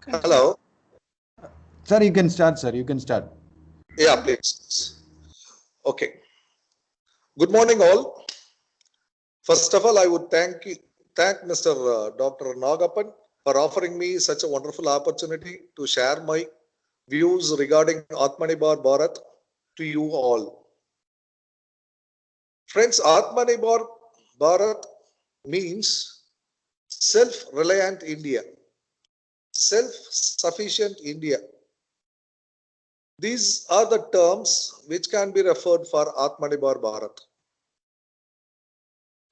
Hello. Sir, you can start, sir. You can start. Yeah, please. Okay. Good morning, all. First of all, I would thank Mr. Dr. Nagappan for offering me such a wonderful opportunity to share my views regarding Atmanirbhar Bharat to you all. Friends, Atmanirbhar Bharat means self-reliant India, self-sufficient India. These are the terms which can be referred for Atmanirbhar Bharat.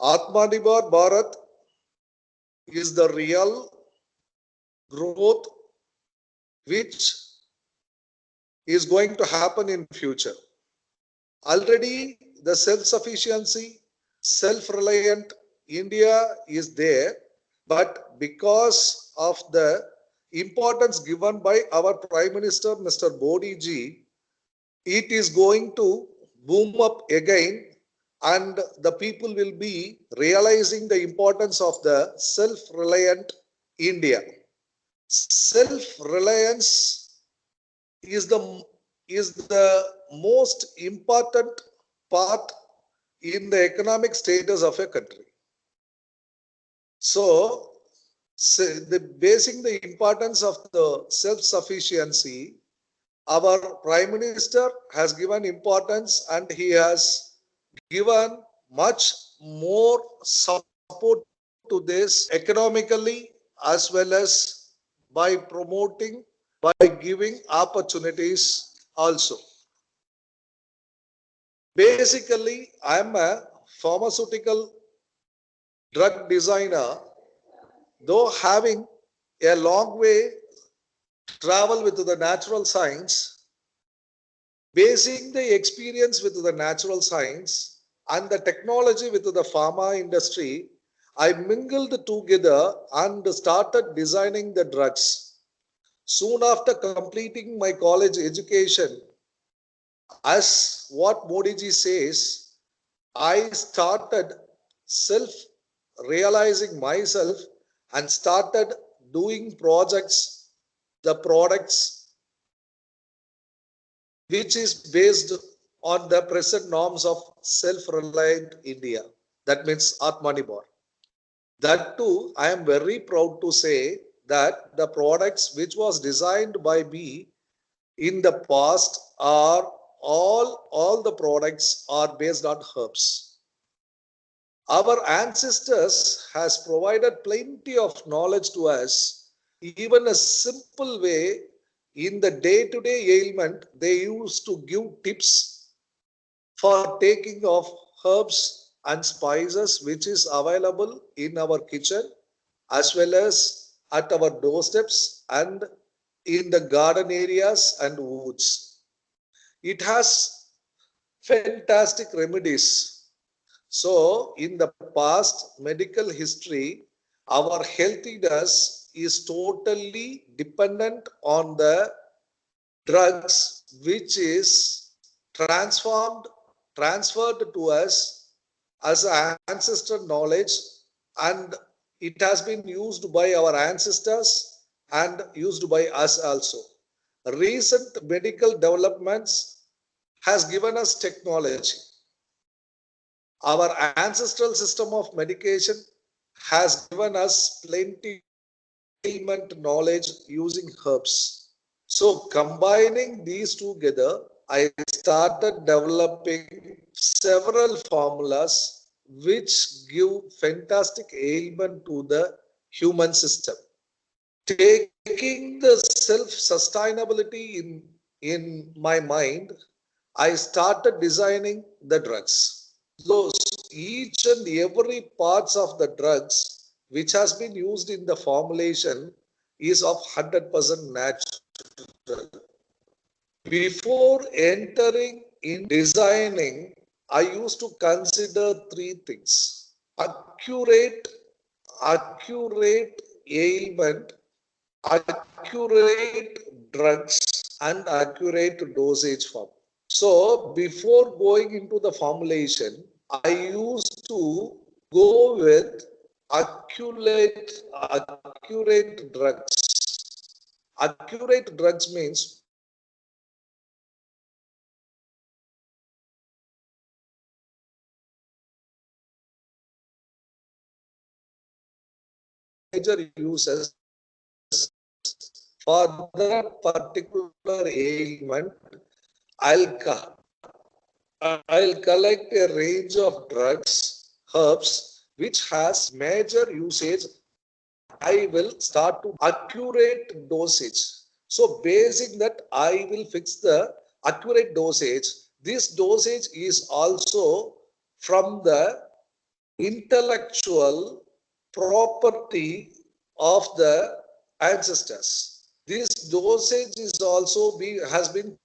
Atmanirbhar Bharat is the real growth which is going to happen in future. Already the self-sufficiency, self-reliant India is there, but because of the importance given by our Prime Minister, Mr. Modi ji, it is going to boom up again and the people will be realizing the importance of the self-reliant India. Self-reliance is the most important part in the economic status of a country. So, basing the importance of the self-sufficiency, our Prime Minister has given importance and he has given much more support to this economically as well as by promoting, by giving opportunities also. Basically, I am a pharmaceutical drug designer, though having a long way travel with the natural science, basing the experience with the natural science and the technology with the pharma industry, I mingled together and started designing the drugs. Soon after completing my college education, as what Modi ji says, I started self realizing myself and started doing projects, the products which is based on the present norms of self-reliant India. That means Atmanirbhar. That too, I am very proud to say that the products which was designed by me in the past are all the products are based on herbs. Our ancestors has provided plenty of knowledge to us. Even a simple way in the day-to-day ailment, they used to give tips for taking of herbs and spices which is available in our kitchen as well as at our doorsteps and in the garden areas and woods. It has fantastic remedies. So, in the past medical history, our healthiness is totally dependent on the drugs which is transformed, transferred to us as ancestor knowledge, and it has been used by our ancestors and used by us also. Recent medical developments has given us technology. Our ancestral system of medication has given us plenty ailment knowledge using herbs. So combining these together, I started developing several formulas which give fantastic ailment to the human system. Taking the self-sustainability in my mind, I started designing the drugs. Those each and every parts of the drugs which has been used in the formulation is of 100% natural. Before entering in designing, I used to consider three things: accurate, accurate ailment, accurate drugs, and accurate dosage form. So before going into the formulation, I used to go with accurate accurate drugs. Accurate drugs means major uses for that particular ailment. I'll I'll collect a range of drugs, herbs, which has major usage. I will start to accurate dosage. So basing that, I will fix the accurate dosage. This dosage is also from the intellectual property of the ancestors. This dosage is also has been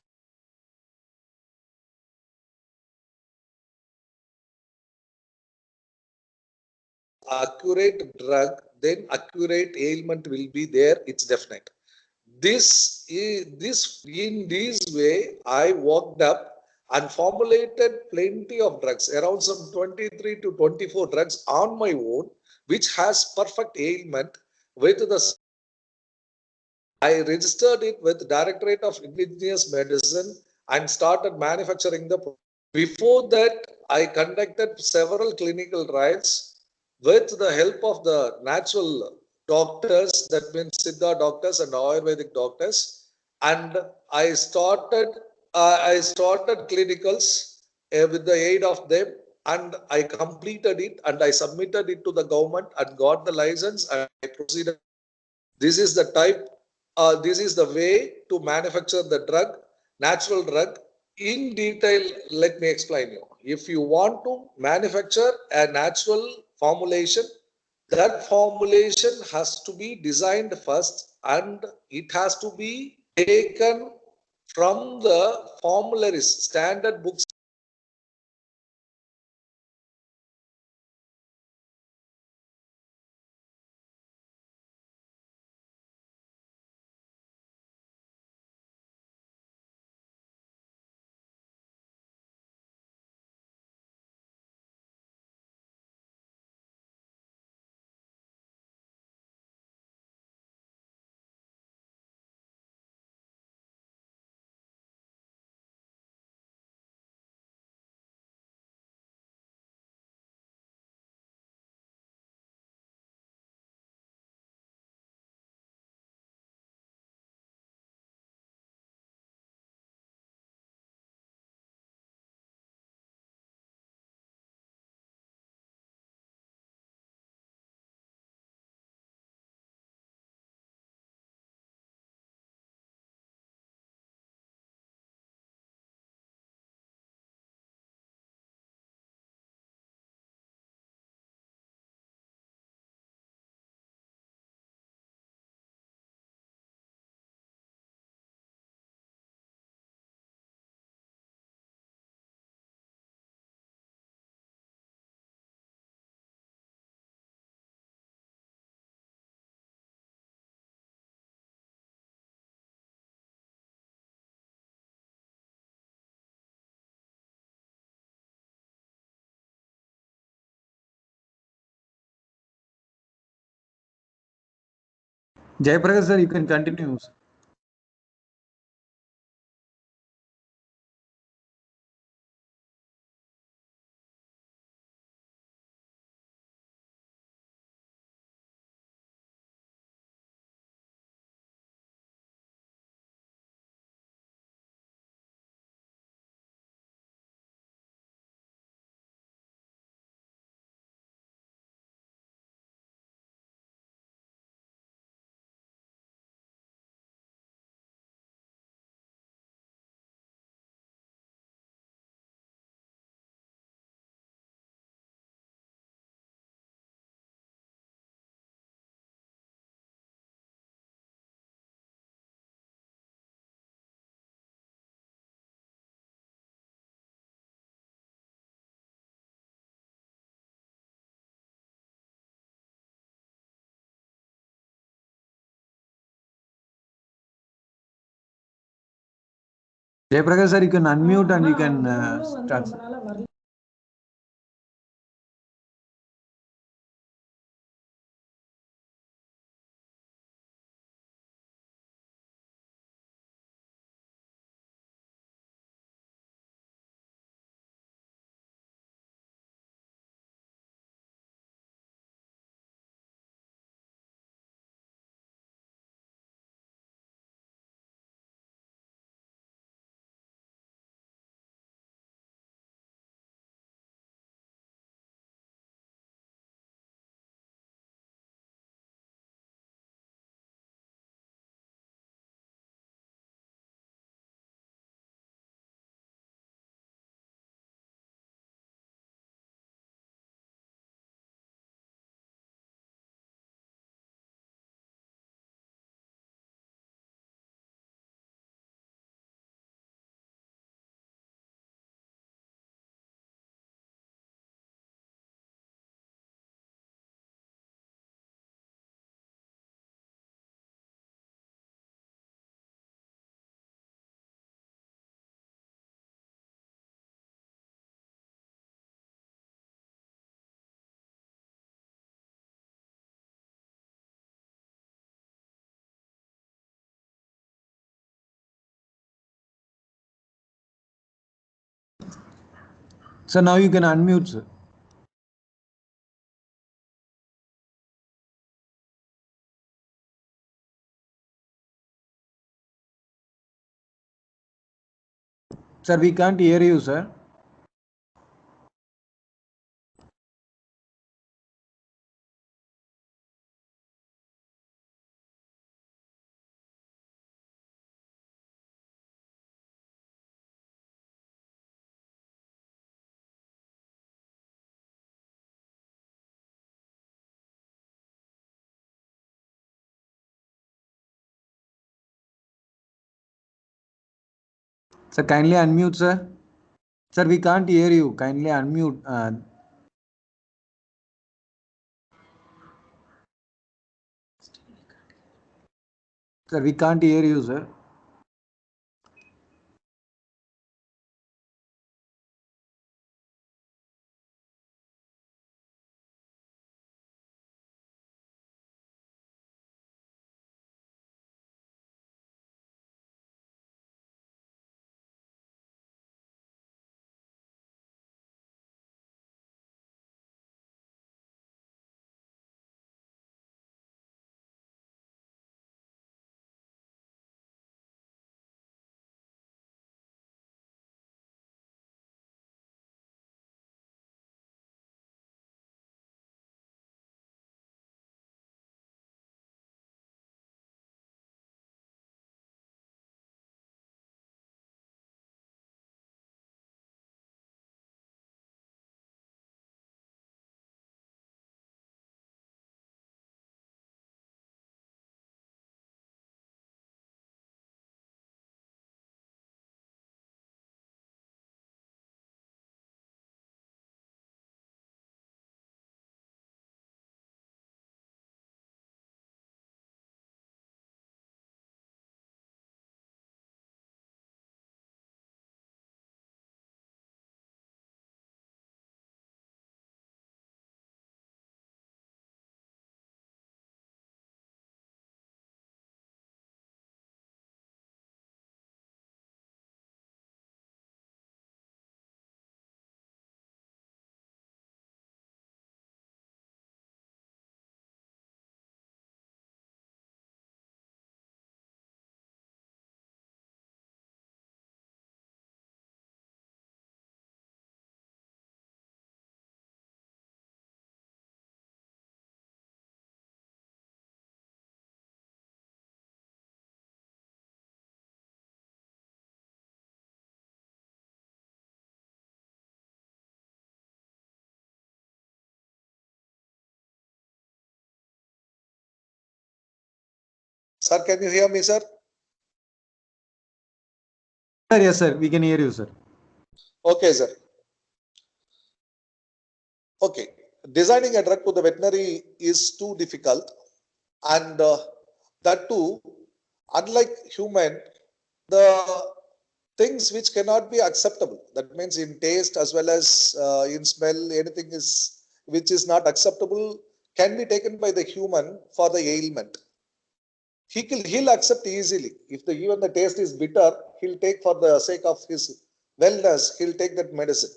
accurate drug, then accurate ailment will be there. It's definite. In this way, I worked up and formulated plenty of drugs, around some 23 to 24 drugs on my own, which has perfect ailment with the. I registered it with Directorate of Indigenous Medicine and started manufacturing the. Before that, I conducted several clinical trials with the help of the natural doctors, that means Siddha doctors and Ayurvedic doctors, and I started clinicals with the aid of them, and I completed it and I submitted it to the government and got the license and I proceeded. This is the type, this is the way to manufacture the drug, natural drug. In detail, let me explain you. If you want to manufacture a natural formulation, that formulation has to be designed first and it has to be taken from the formularies, standard books. Jayaprakash sir, you can continue. Jayaprakash sir, you can unmute and you can start. Sir, now you can unmute, sir. Sir, we can't hear you, sir. Sir, kindly unmute, sir. Sir, we can't hear you. Kindly unmute. Sir, we can't hear you, sir. Sir, can you hear me, sir? Sir, yes, sir. We can hear you, sir. Okay, sir. Okay. Designing a drug to the veterinary is too difficult, and that too, unlike human, the things which cannot be acceptable, that means in taste as well as in smell, anything is which is not acceptable can be taken by the human for the ailment. He'll accept easily. If the even the taste is bitter, he'll take for the sake of his wellness, he'll take that medicine.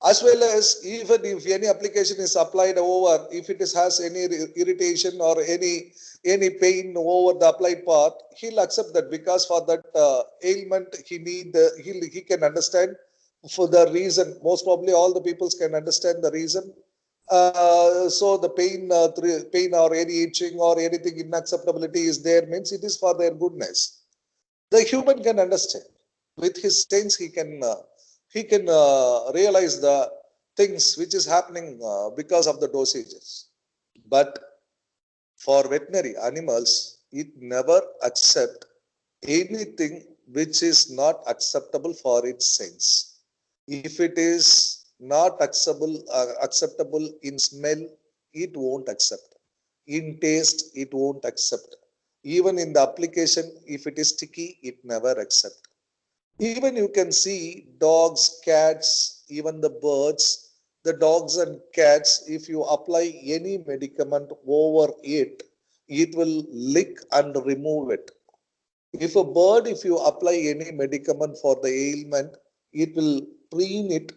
As well as even if any application is applied over, if it is, has any irritation or any pain over the applied part, he'll accept that because for that ailment he can understand for the reason. Most probably all the peoples can understand the reason. So the pain or any itching or anything inacceptability is there means it is for their goodness. The human can understand. With his sense, he can realize the things which is happening because of the dosages. But for veterinary animals, it never accept anything which is not acceptable for its sense. If it is not acceptable in smell, it won't accept. In taste, it won't accept. Even in the application, if it is sticky, it never accept. Even you can see dogs, cats, even the birds, the dogs and cats, if you apply any medicament over it, it will lick and remove it. If a bird, if you apply any medicament for the ailment, it will preen it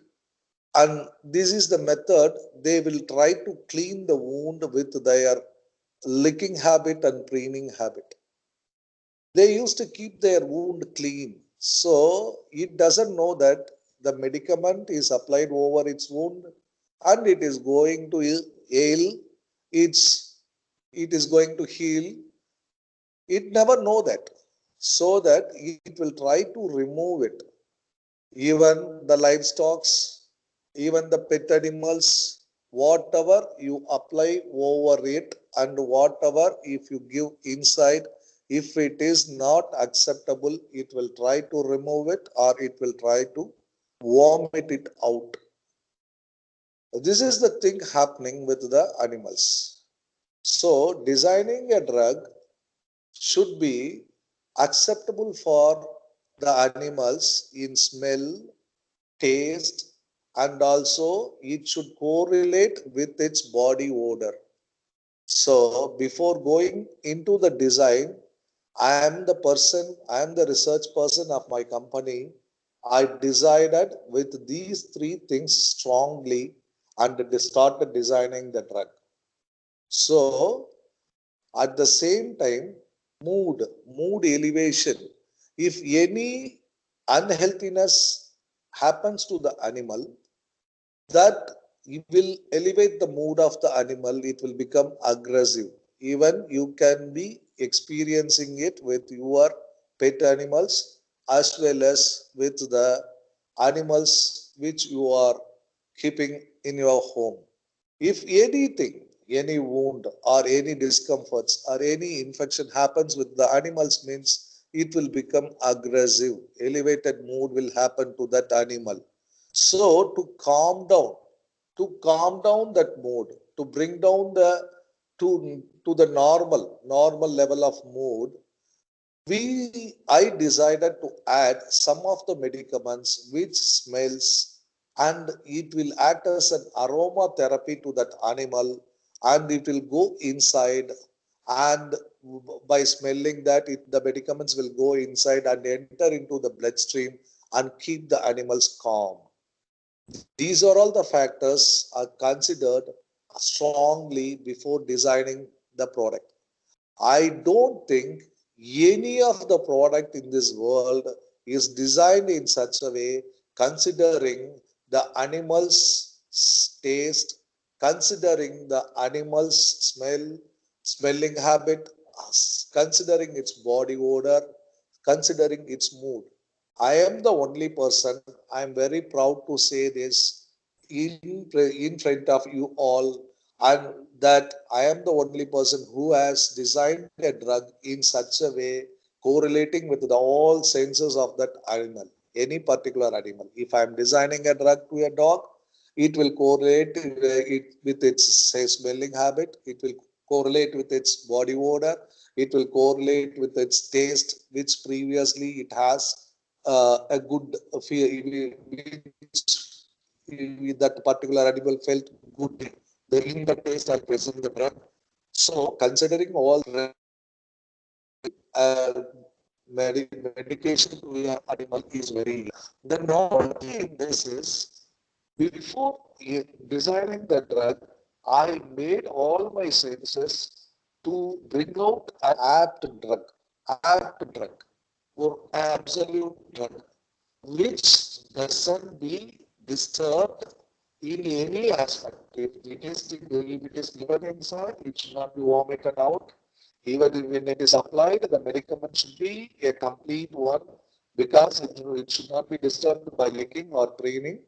And this is the method they will try to clean the wound with their licking habit and preening habit. They used to keep their wound clean. So it doesn't know that the medicament is applied over its wound and it is going to heal, it's it is going to heal. It never know that. So that it will try to remove it. Even the livestock, even the pet animals, whatever you apply over it and whatever if you give inside, if it is not acceptable, it will try to remove it or it will try to vomit it out. This is the thing happening with the animals. So designing a drug should be acceptable for the animals in smell, taste, and also it should correlate with its body odor. So before going into the design, I am the research person of my company. I decided with these three things strongly and started designing the drug. So at the same time, mood elevation. If any unhealthiness happens to the animal, that it will elevate the mood of the animal, it will become aggressive. Even you can be experiencing it with your pet animals as well as with the animals which you are keeping in your home. If anything, any wound or any discomforts or any infection happens with the animals means it will become aggressive, elevated mood will happen to that animal. So to calm down that mood, to bring down the to the normal level of mood, we I decided to add some of the medicaments which smells and it will act as an aroma therapy to that animal, and it will go inside, and by smelling that the medicaments will go inside and enter into the bloodstream and keep the animals calm. These are all the factors are considered strongly before designing the product. I don't think any of the product in this world is designed in such a way considering the animal's taste, considering the animal's smelling habit, considering its body odor, considering its mood. I am the only person, I am very proud to say this in front of you all, and that I am the only person who has designed a drug in such a way correlating with the all senses of that animal, any particular animal. If I am designing a drug to a dog, it will correlate it with its say, smelling habit, it will correlate with its body odor, it will correlate with its taste, which previously it has a good fear, which that particular animal felt good in the taste and present the drug. So, considering all uh, medication to an animal is very. The novelty in this is before designing the drug, I made all my senses to bring out an apt drug, or absolute drug, which doesn't be disturbed in any aspect. If it is given inside, it should not be vomited out. Even when it is applied, the medicament should be a complete one because it should not be disturbed by licking or preening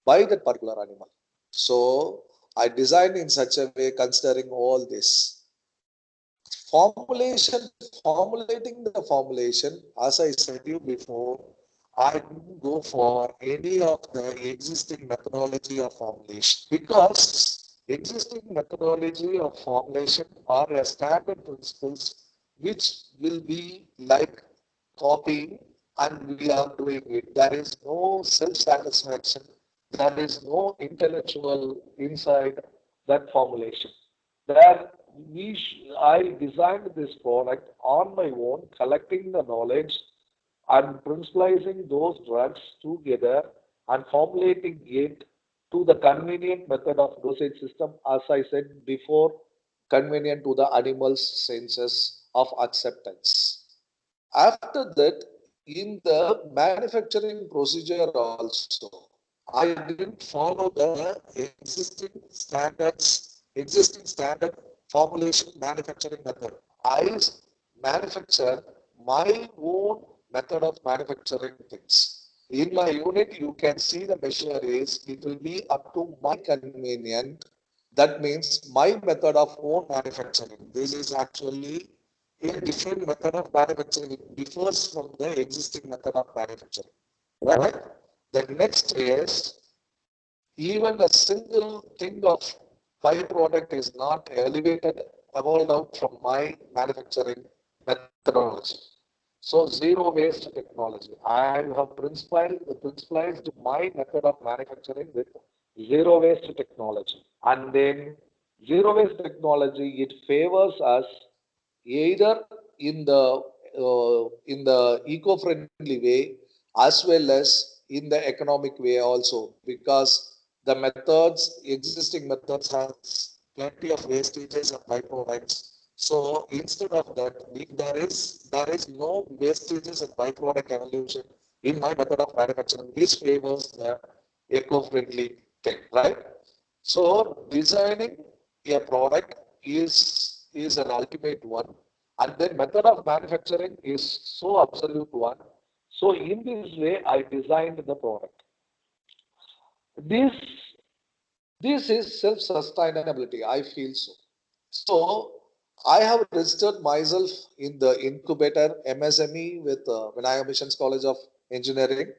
by that particular animal. So I designed in such a way considering all this. Formulation, formulating the formulation, as I said you before, I didn't go for any of the existing methodology of formulation because existing methodology of formulation are a standard principles which will be like copying and we are doing it. There is no self-satisfaction. There is no intellectual inside that formulation. There I designed this product on my own, collecting the knowledge and principalizing those drugs together and formulating it to the convenient method of dosage system, as I said before, convenient to the animal's senses of acceptance. After that, in the manufacturing procedure also, I didn't follow the existing standard formulation manufacturing method. I manufacture my own method of manufacturing things. In my unit, you can see the measure is, it will be up to my convenient. That means my method of own manufacturing. This is actually a different method of manufacturing. It differs from the existing method of manufacturing. Right? The next is, even a single thing of byproduct is not elevated, evolved out from my manufacturing methodology. So zero waste technology. I have principalized my method of manufacturing with zero waste technology. And then zero waste technology, it favors us either in the eco-friendly way as well as in the economic way also, because the methods, existing methods, has plenty of wastages and byproducts. So instead of that, if there is no wastages and byproduct evolution in my method of manufacturing, this favors the eco-friendly thing, right? So designing a product is an ultimate one, and then method of manufacturing is so absolute one. So in this way, I designed the product. This this is self-sustainability. I feel so. So I have registered myself in the incubator MSME with Vinaya Missions College of Engineering.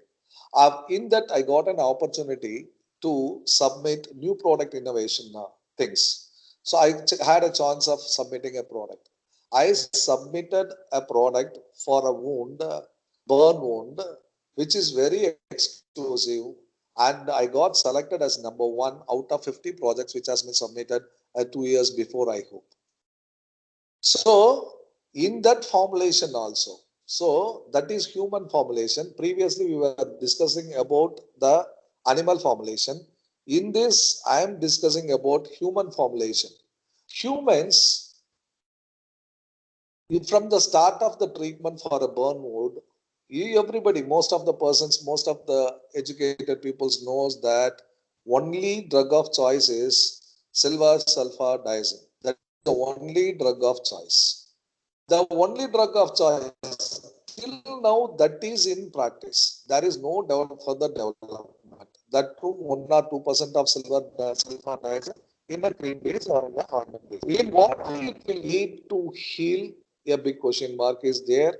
In that, I got an opportunity to submit new product innovation things. So I had a chance of submitting a product. I submitted a product for a wound, burn wound, which is very exclusive, and I got selected as number one out of 50 projects which has been submitted 2 years before, I hope. So in that formulation also, so that is human formulation. Previously we were discussing about the animal formulation. In this, I am discussing about human formulation. Humans, from the start of the treatment for a burn wound, everybody, most of the persons, most of the educated peoples knows that only drug of choice is silver sulfur diazine. That is the only drug of choice. The only drug of choice till now, that is in practice. There is no further development. That too, 1 or 2% of sulfur dioxide in a cream base or in a hormone base. In what way it will lead to heal, a big question mark is there,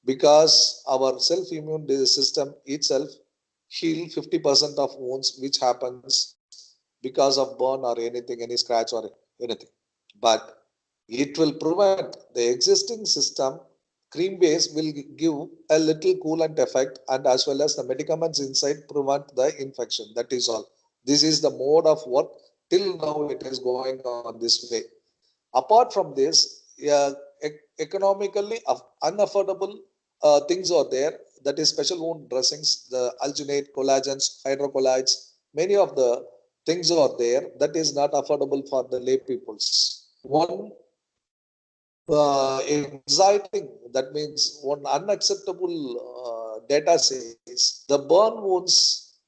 because our self-immune system itself heal 50% of wounds which happens because of burn or anything, any scratch or anything. But it will prevent the existing system. Cream base will give a little coolant effect, and as well as the medicaments inside prevent the infection. That is all. This is the mode of work. Till now, it is going on this way. Apart from this, economically unaffordable things are there. That is special wound dressings, the alginate, collagens, hydrocolloids. Many of the things are there that is not affordable for the lay peoples. One exciting, that means one unacceptable data says the burn wounds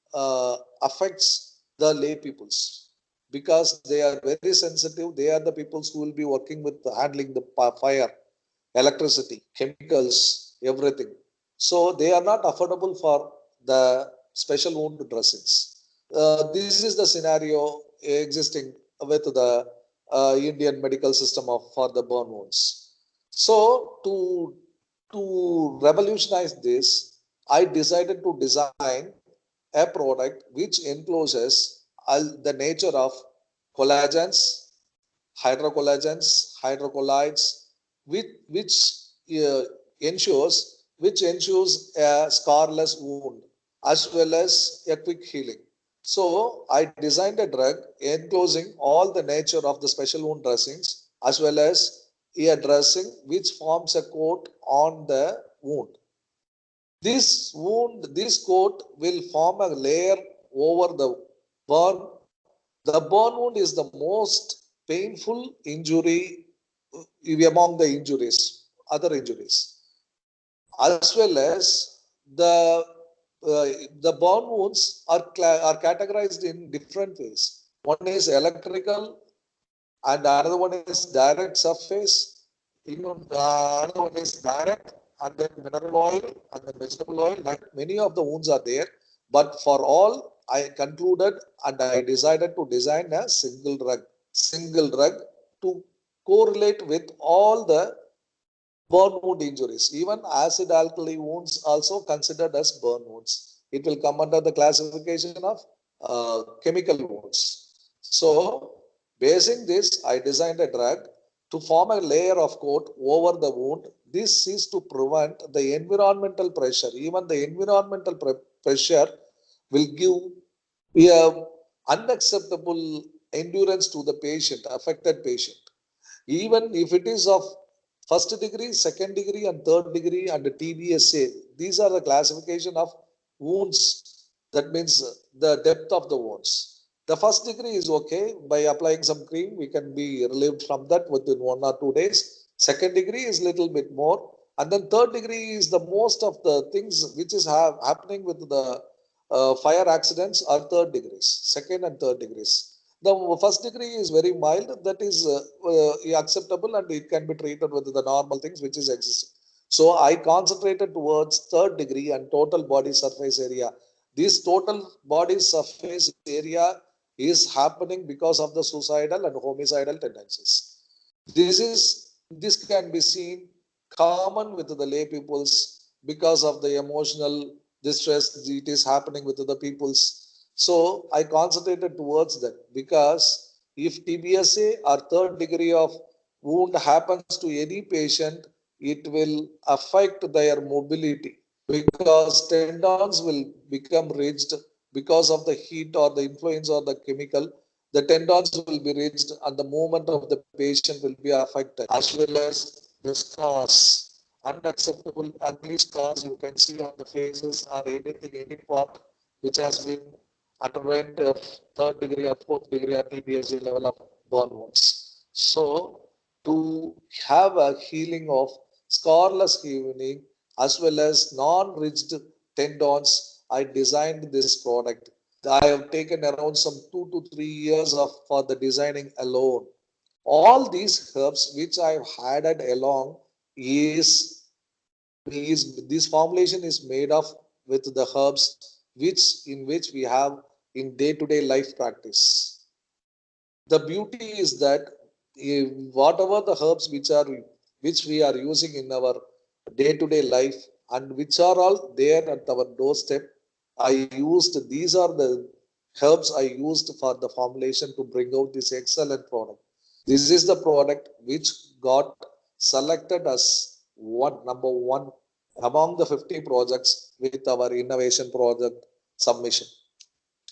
affects the lay peoples, because they are very sensitive. They are the peoples who will be working with handling the fire, electricity, chemicals, everything. So they are not affordable for the special wound dressings. This is the scenario existing with the Indian medical system for the burn wounds. So to revolutionize this, I decided to design a product which encloses the nature of collagens, hydrocolloids, which uh, ensures a scarless wound as well as a quick healing. So I designed a drug enclosing all the nature of the special wound dressings as well as a dressing which forms a coat on the wound. This coat will form a layer over the burn. The burn wound is the most painful injury among the injuries, other injuries, as well as the uh, the burn wounds are categorized in different ways. One is electrical, and another one is direct surface. Another one is direct, and then mineral oil, and then vegetable oil. Like many of the wounds are there, but for all, I concluded and I decided to design a single drug to correlate with all the burn wound injuries. Even acid alkali wounds also considered as burn wounds. It will come under the classification of chemical wounds. So, basing this, I designed a drug to form a layer of coat over the wound. This is to prevent the environmental pressure. Even the environmental pressure will give a unacceptable endurance to the patient, affected patient. Even if it is of first degree, second degree, and third degree, and TBSA, these are the classification of wounds. That means the depth of the wounds. The first degree is okay. By applying some cream, we can be relieved from that within 1 or 2 days. Second degree is little bit more. And then third degree is the most of the things which is happening with the fire accidents are third degrees, second and third degrees. The first degree is very mild, that is acceptable, and it can be treated with the normal things which is existing. So I concentrated towards third degree and total body surface area. This total body surface area is happening because of the suicidal and homicidal tendencies. This can be seen common with the lay peoples because of the emotional distress it is happening with the peoples. So I concentrated towards that because if TBSA or third degree of wound happens to any patient, it will affect their mobility because tendons will become ridged because of the heat or the influence or the chemical. The tendons will be ridged and the movement of the patient will be affected, as well as the scars. Unacceptable ugly scars you can see on the faces or anything, any part which has been underwent of third degree or fourth degree or TBSA level of burn wounds. So, to have a healing of scarless healing as well as non-ridged tendons, I designed this product. I have taken around some 2 to 3 years of for the designing alone. All these herbs which I have added along is this formulation is made of with the herbs which we have in day-to-day life practice. The beauty is that whatever the herbs which we are using in our day-to-day life and which are all there at our doorstep, I used these are the herbs I used for the formulation to bring out this excellent product. This is the product which got selected as number one among the 50 projects with our innovation project submission.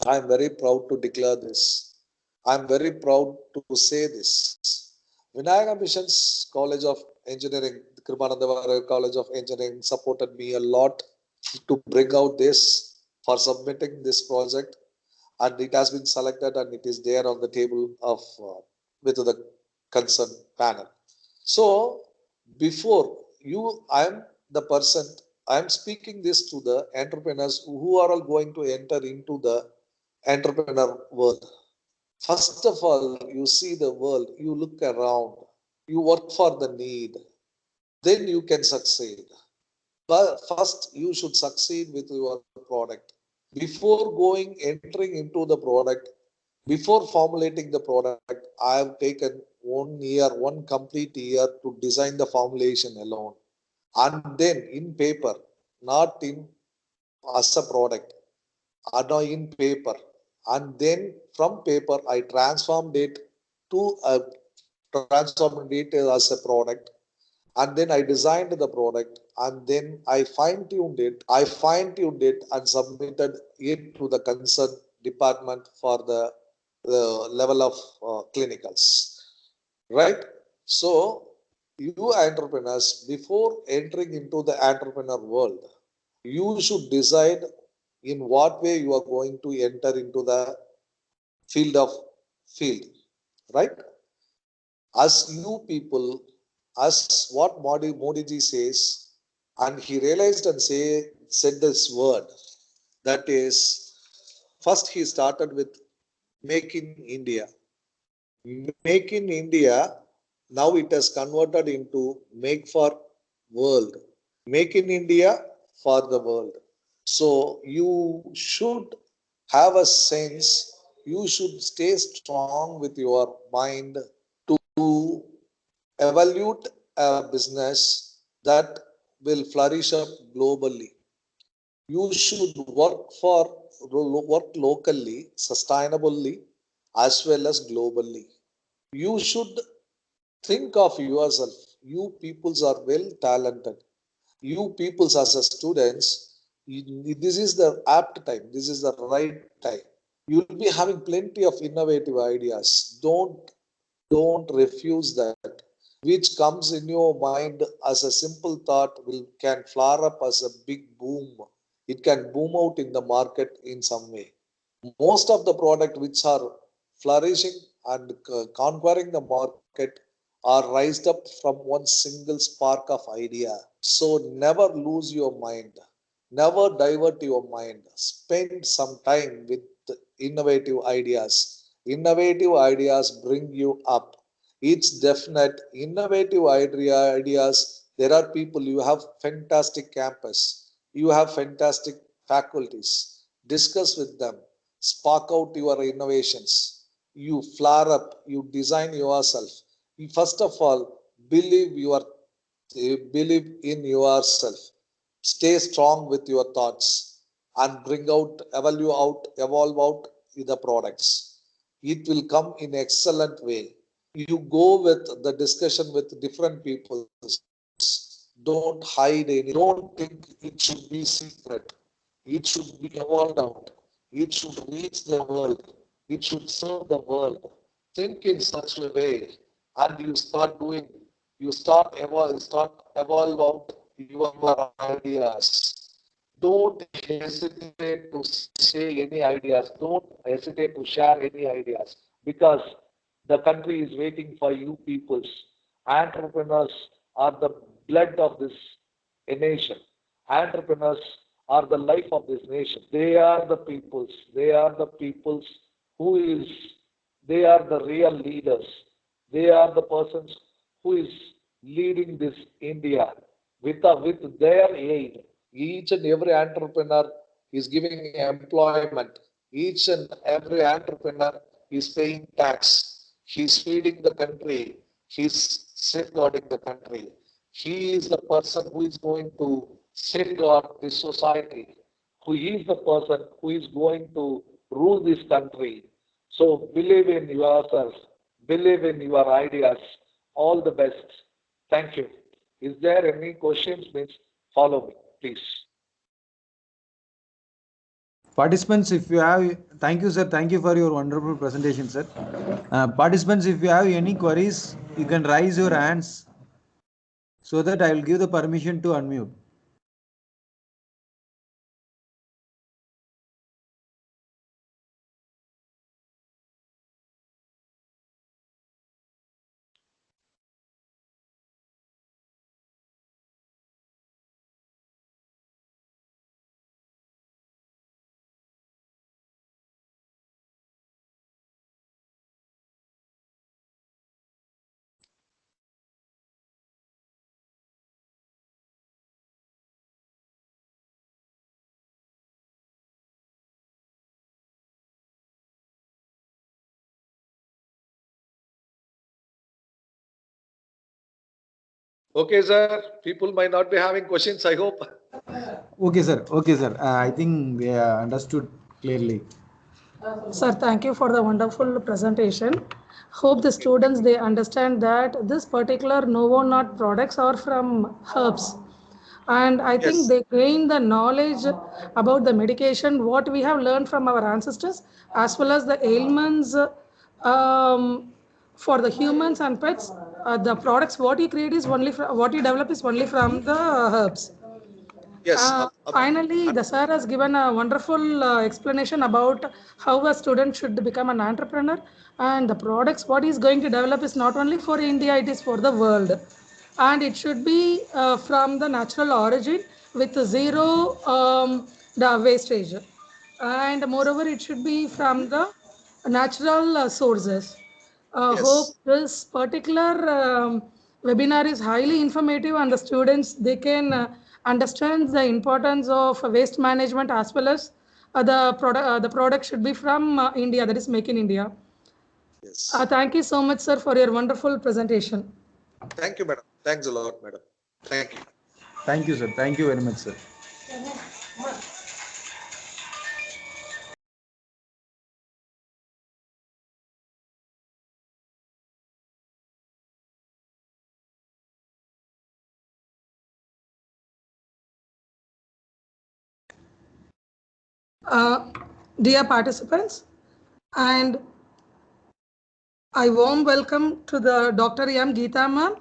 I am very proud to declare this. I am very proud to say this. Vinayaka Missions College of Engineering, Kripananda College of Engineering supported me a lot to bring out this for submitting this project, and it has been selected and it is there on the table of with the concerned panel. So before you, I am the person. I am speaking this to the entrepreneurs who are all going to enter into the entrepreneur world. First of all, you see the world, you look around, you work for the need, then you can succeed. But first, you should succeed with your product. Before entering into the product, before formulating the product, I have taken 1 year, one complete year to design the formulation alone. And then in paper, not in as a product, or in paper. And then from paper, I transformed it to a transformed it as a product, and then I designed the product, and then I fine-tuned it and submitted it to the concerned department for the level of clinicals, right? So you entrepreneurs, before entering into the entrepreneur world, you should decide in what way you are going to enter into the field of field, right? As you people, as what Modi ji says, and he realized and said this word, that is, first he started with Make in India. Make in India, now it has converted into Make for World. Make in India for the world. So you should have a sense, you should stay strong with your mind to evaluate a business that will flourish up globally. You should work locally, sustainably, as well as globally. You should think of yourself. You peoples are well talented. You peoples as a students, this is the apt time. This is the right time. You'll be having plenty of innovative ideas. Don't refuse that. Which comes in your mind as a simple thought will can flower up as a big boom. It can boom out in the market in some way. Most of the product which are flourishing and conquering the market are raised up from one single spark of idea. So never lose your mind. Never divert your mind. Spend some time with innovative ideas. Innovative ideas bring you up. It's definite. Innovative ideas. There are people, you have fantastic campus. You have fantastic faculties. Discuss with them. Spark out your innovations. You flare up. You design yourself. You first of all believe in yourself. Stay strong with your thoughts and bring out, evolve out the products. It will come in excellent way. You go with the discussion with different people. Don't hide any. Don't think it should be secret. It should be evolved out. It should reach the world. It should serve the world. Think in such a way, and you start doing. You start evolve out your ideas. Don't hesitate to say any ideas. Don't hesitate to share any ideas, because the country is waiting for you peoples. Entrepreneurs are the blood of this nation. Entrepreneurs are the life of this nation. They are the peoples. They are the peoples who is, they are the real leaders. They are the persons who is leading this India with their aid. Each and every entrepreneur is giving employment. Each and every entrepreneur is paying tax. He's feeding the country. He's safeguarding the country. He is the person who is going to safeguard this society. Who is the person who is going to rule this country. So believe in yourself. Believe in your ideas. All the best. Thank you. Is there any questions? Please follow me, please. Participants, if you have, thank you, sir. Thank you for your wonderful presentation, sir. Participants, if you have any queries, you can raise your hands so that I will give the permission to unmute. Okay, sir. People might not be having questions, I hope. Okay, sir. Okay, sir. I think we understood clearly. Sir, thank you for the wonderful presentation. Hope the students they understand that this particular Novonat products are from herbs. And I think Yes. they gain the knowledge about the medication, what we have learned from our ancestors, as well as the ailments for the humans and pets. The products what you create is only from, what you develop is only from the herbs. Yes. Finally, the sir has given a wonderful explanation about how a student should become an entrepreneur, and the products what he's going to develop is not only for India, it is for the world, and it should be from the natural origin with zero the wastage, and moreover it should be from the natural sources. Hope Yes. this particular webinar is highly informative and the students they can understand the importance of waste management as well as the product should be from India, that is make in India. Yes. Thank you so much, sir, for your wonderful presentation. Thank you, madam. Thanks a lot, madam. Thank you. Thank you, sir. Thank you very much, sir. Dear participants, and I warm welcome to the Dr. M. Geeta ma'am,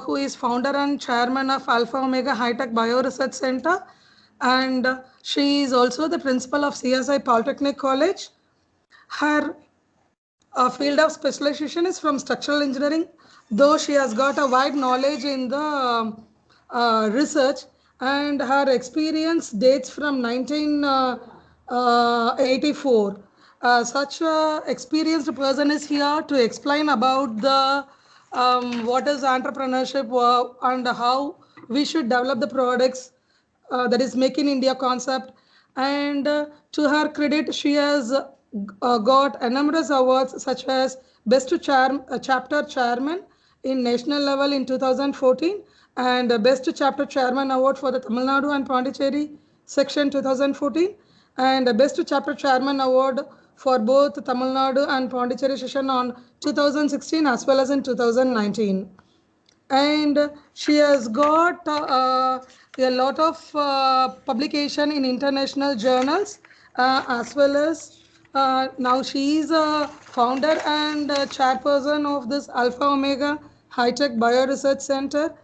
who is founder and chairman of Alpha Omega High Tech Bio Research Center, and she is also the principal of CSI Polytechnic College. Her field of specialization is from structural engineering, though she has got a wide knowledge in the research, and her experience dates from 1984. Such a experienced person is here to explain about the what is entrepreneurship and how we should develop the products, that is Make in India concept. And to her credit, she has got a numerous awards such as Best Chapter Chairman in national level in 2014 and Best Chapter Chairman Award for the Tamil Nadu and Pondicherry section 2014 and Best Chapter Chairman Award for both Tamil Nadu and Pondicherry session on 2016 as well as in 2019. And she has got a lot of publication in international journals, as well as now she is a founder and chairperson of this Alpha Omega High Tech Bio Research Center.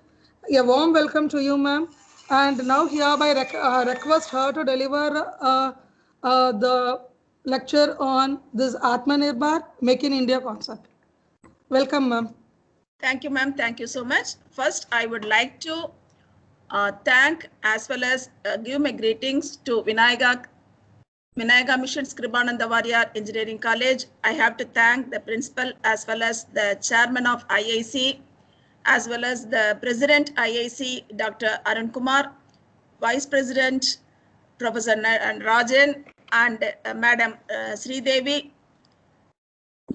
A warm welcome to you, ma'am, and now hereby request her to deliver the lecture on this Atmanirbhar Make in India concept. Welcome, ma'am. Thank you, ma'am. Thank you so much. First, I would like to thank as well as give my greetings to Vinayaga Mission Kribananda Warrior Engineering College. I have to thank the principal as well as the chairman of IIC, as well as the president IIC, Dr. Arun Kumar, vice president Professor Rajan, and Madam Sri Devi,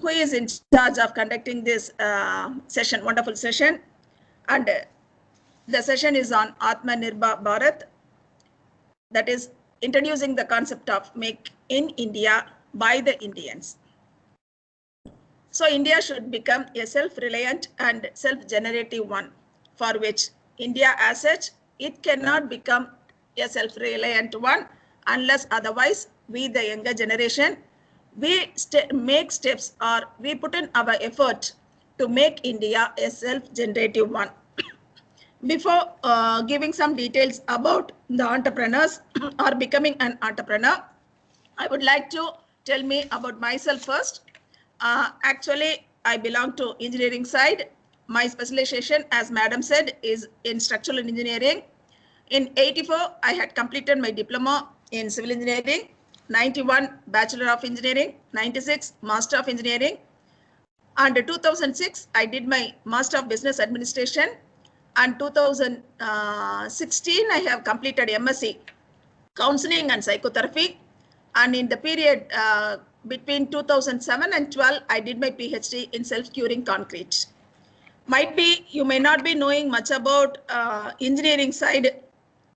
who is in charge of conducting this session, wonderful session. And the session is on Atmanirbhar Bharat, that is introducing the concept of Make in India by the Indians. So India should become a self-reliant and self-generative one, for which India as such, it cannot become a self-reliant one unless otherwise we, the younger generation, we make steps or we put in our effort to make India a self-generative one. Before giving some details about the entrepreneurs or becoming an entrepreneur, I would like to tell me about myself first. Actually, I belong to engineering side. My specialization, as madam said, is in structural engineering. In 84, I had completed my diploma in civil engineering. 91, Bachelor of Engineering. 96, Master of Engineering. And 2006, I did my Master of Business Administration. And 2016, I have completed MSc Counseling and Psychotherapy. And in the period between 2007 and 12, I did my PhD in self-curing concrete. Might be, you may not be knowing much about engineering side.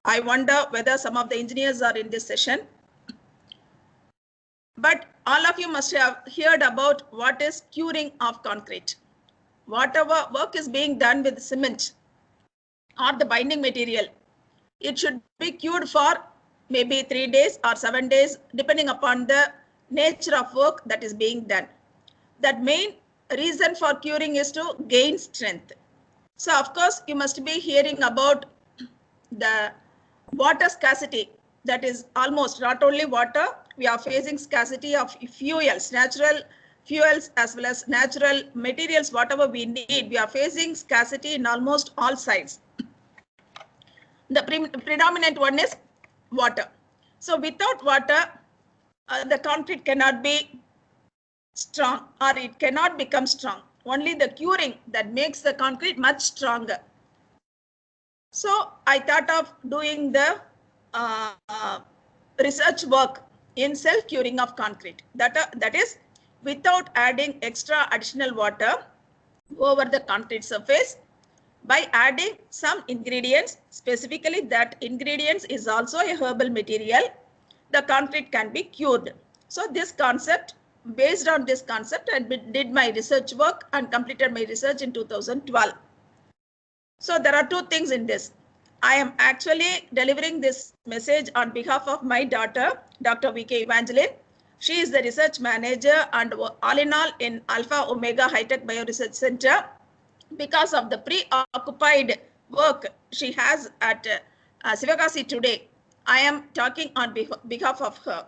I wonder whether some of the engineers are in this session. But all of you must have heard about what is curing of concrete. Whatever work is being done with cement or the binding material, it should be cured for maybe 3 days or 7 days, depending upon the nature of work that is being done. That main reason for curing is to gain strength. So of course, you must be hearing about the water scarcity. That is almost not only water, we are facing scarcity of fuels, natural fuels as well as natural materials, whatever we need. We are facing scarcity in almost all sides. The predominant one is water. So without water, the concrete cannot be strong, or it cannot become strong. Only the curing that makes the concrete much stronger. So I thought of doing the research work in self-curing of concrete. That is without adding extra additional water over the concrete surface, by adding some ingredients, specifically that ingredients is also a herbal material, the concrete can be cured. So this concept, based on this concept, I did my research work and completed my research in 2012. So there are two things in this. I am actually delivering this message on behalf of my daughter, Dr. V.K. Evangeline. She is the research manager and all in all in Alpha Omega High Tech Bio Research Center. Because of the preoccupied work she has at Sivakasi today, I am talking on behalf of her.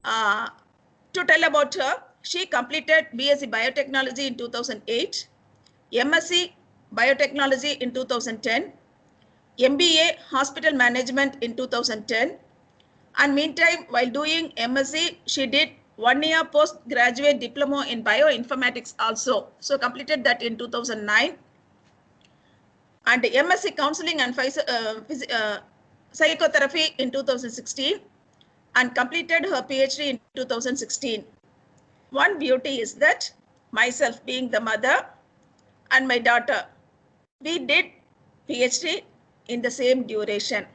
To tell about her, she completed BSc Biotechnology in 2008, MSc Biotechnology in 2010, MBA Hospital Management in 2010, and meantime, while doing MSc, she did 1 year postgraduate diploma in bioinformatics also. So completed that in 2009, and MSc Counseling and Psychotherapy in 2016, and completed her PhD in 2016. One beauty is that myself being the mother and my daughter, we did PhD in the same duration.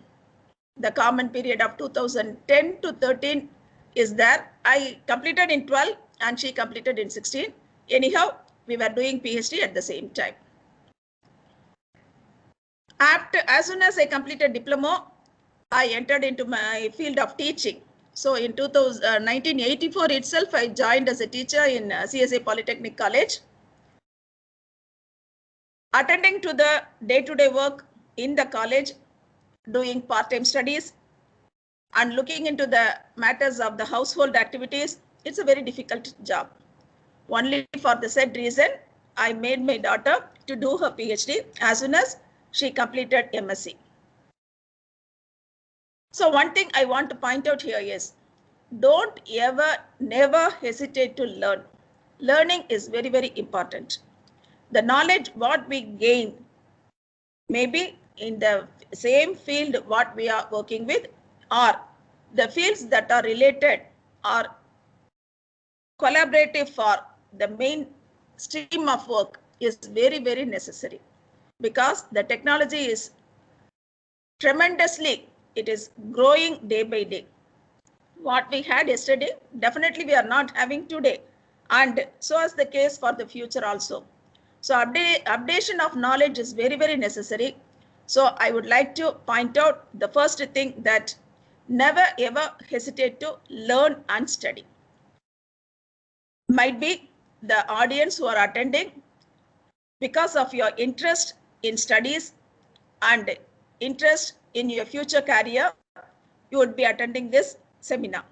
The common period of 2010 to 13 is there. I completed in 12 and she completed in 16. Anyhow, we were doing PhD at the same time. As soon as I completed diploma, I entered into my field of teaching. So in 1984 itself, I joined as a teacher in CSA Polytechnic College, attending to the day-to-day work in the college, doing part-time studies and looking into the matters of the household activities. It's a very difficult job. Only for the said reason, I made my daughter to do her PhD as soon as she completed MSc. So one thing I want to point out here is, don't never hesitate to learn. Learning is very, very important. The knowledge what we gain, maybe in the same field what we are working with, or the fields that are related or collaborative for the main stream of work, is very, very necessary, because the technology is tremendously, it is growing day by day. What we had yesterday, definitely we are not having today, and so is the case for the future also. So updation of knowledge is very, very necessary. So I would like to point out the first thing, that never ever hesitate to learn and study. Might be the audience who are attending, because of your interest in studies and interest in your future career, you would be attending this seminar.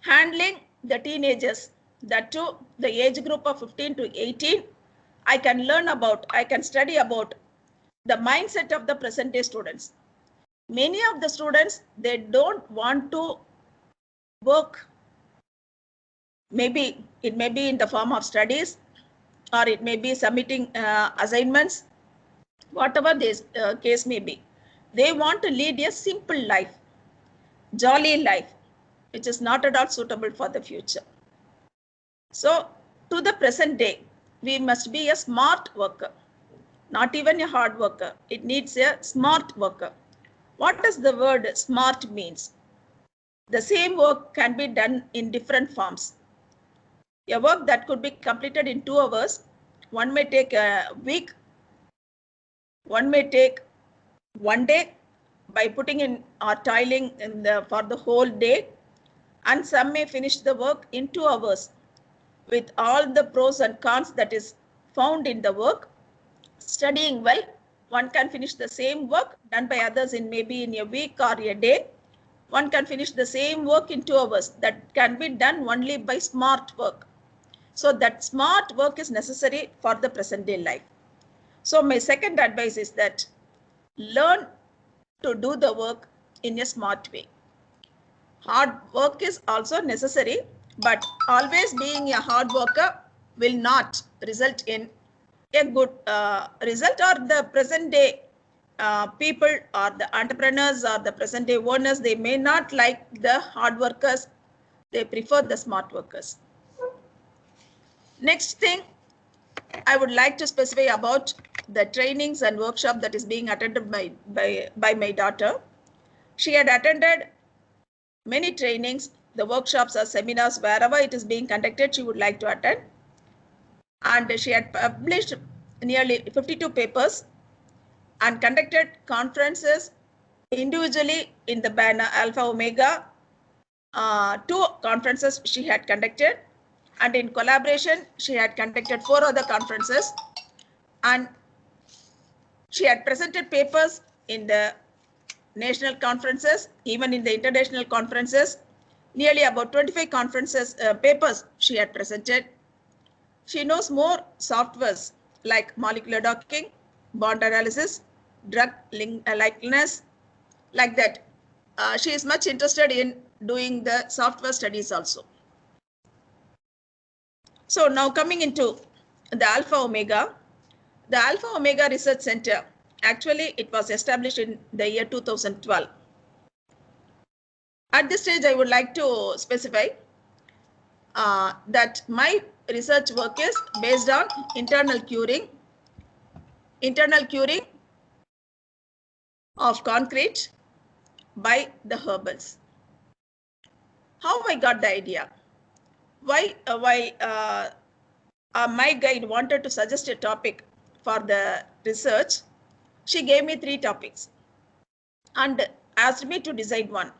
Handling the teenagers, that too the age group of 15 to 18, I can study about the mindset of the present day students. Many of the students, they don't want to work. Maybe it may be in the form of studies, or it may be submitting assignments, whatever this case may be. They want to lead a simple life, jolly life, which is not at all suitable for the future. So to the present day, we must be a smart worker, not even a hard worker. It needs a smart worker. What does the word smart means? The same work can be done in different forms. A work that could be completed in 2 hours, one may take a week, one may take 1 day by putting in or tiling for the whole day, and some may finish the work in 2 hours with all the pros and cons that is found in the work, studying well one can finish the same work done by others in maybe in a week or a day. One can finish the same work in 2 hours. That can be done only by smart work. So that smart work is necessary for the present day life. So my second advice is that learn to do the work in a smart way. Hard work is also necessary, but always being a hard worker will not result in a good result, or the present day people or the entrepreneurs or the present day owners, they may not like the hard workers, they prefer the smart workers. Next thing I would like to specify about the trainings and workshop that is being attended by my daughter. She had attended many trainings, the workshops or seminars, wherever it is being conducted, she would like to attend. And she had published nearly 52 papers and conducted conferences individually in the banner Alpha Omega. 2 conferences she had conducted, and in collaboration she had conducted 4 other conferences, and she had presented papers in the national conferences, even in the international conferences. Nearly about 25 conferences papers she had presented. She knows more softwares like molecular docking, bond analysis, drug likeness, like that. She is much interested in doing the software studies also. So now coming into the Alpha Omega. The Alpha Omega Research Center, actually it was established in the year 2012. At this stage, I would like to specify that my research work is based on internal curing of concrete by the herbals. How I got the idea? Why my guide wanted to suggest a topic for the research. She gave me 3 topics and asked me to decide one.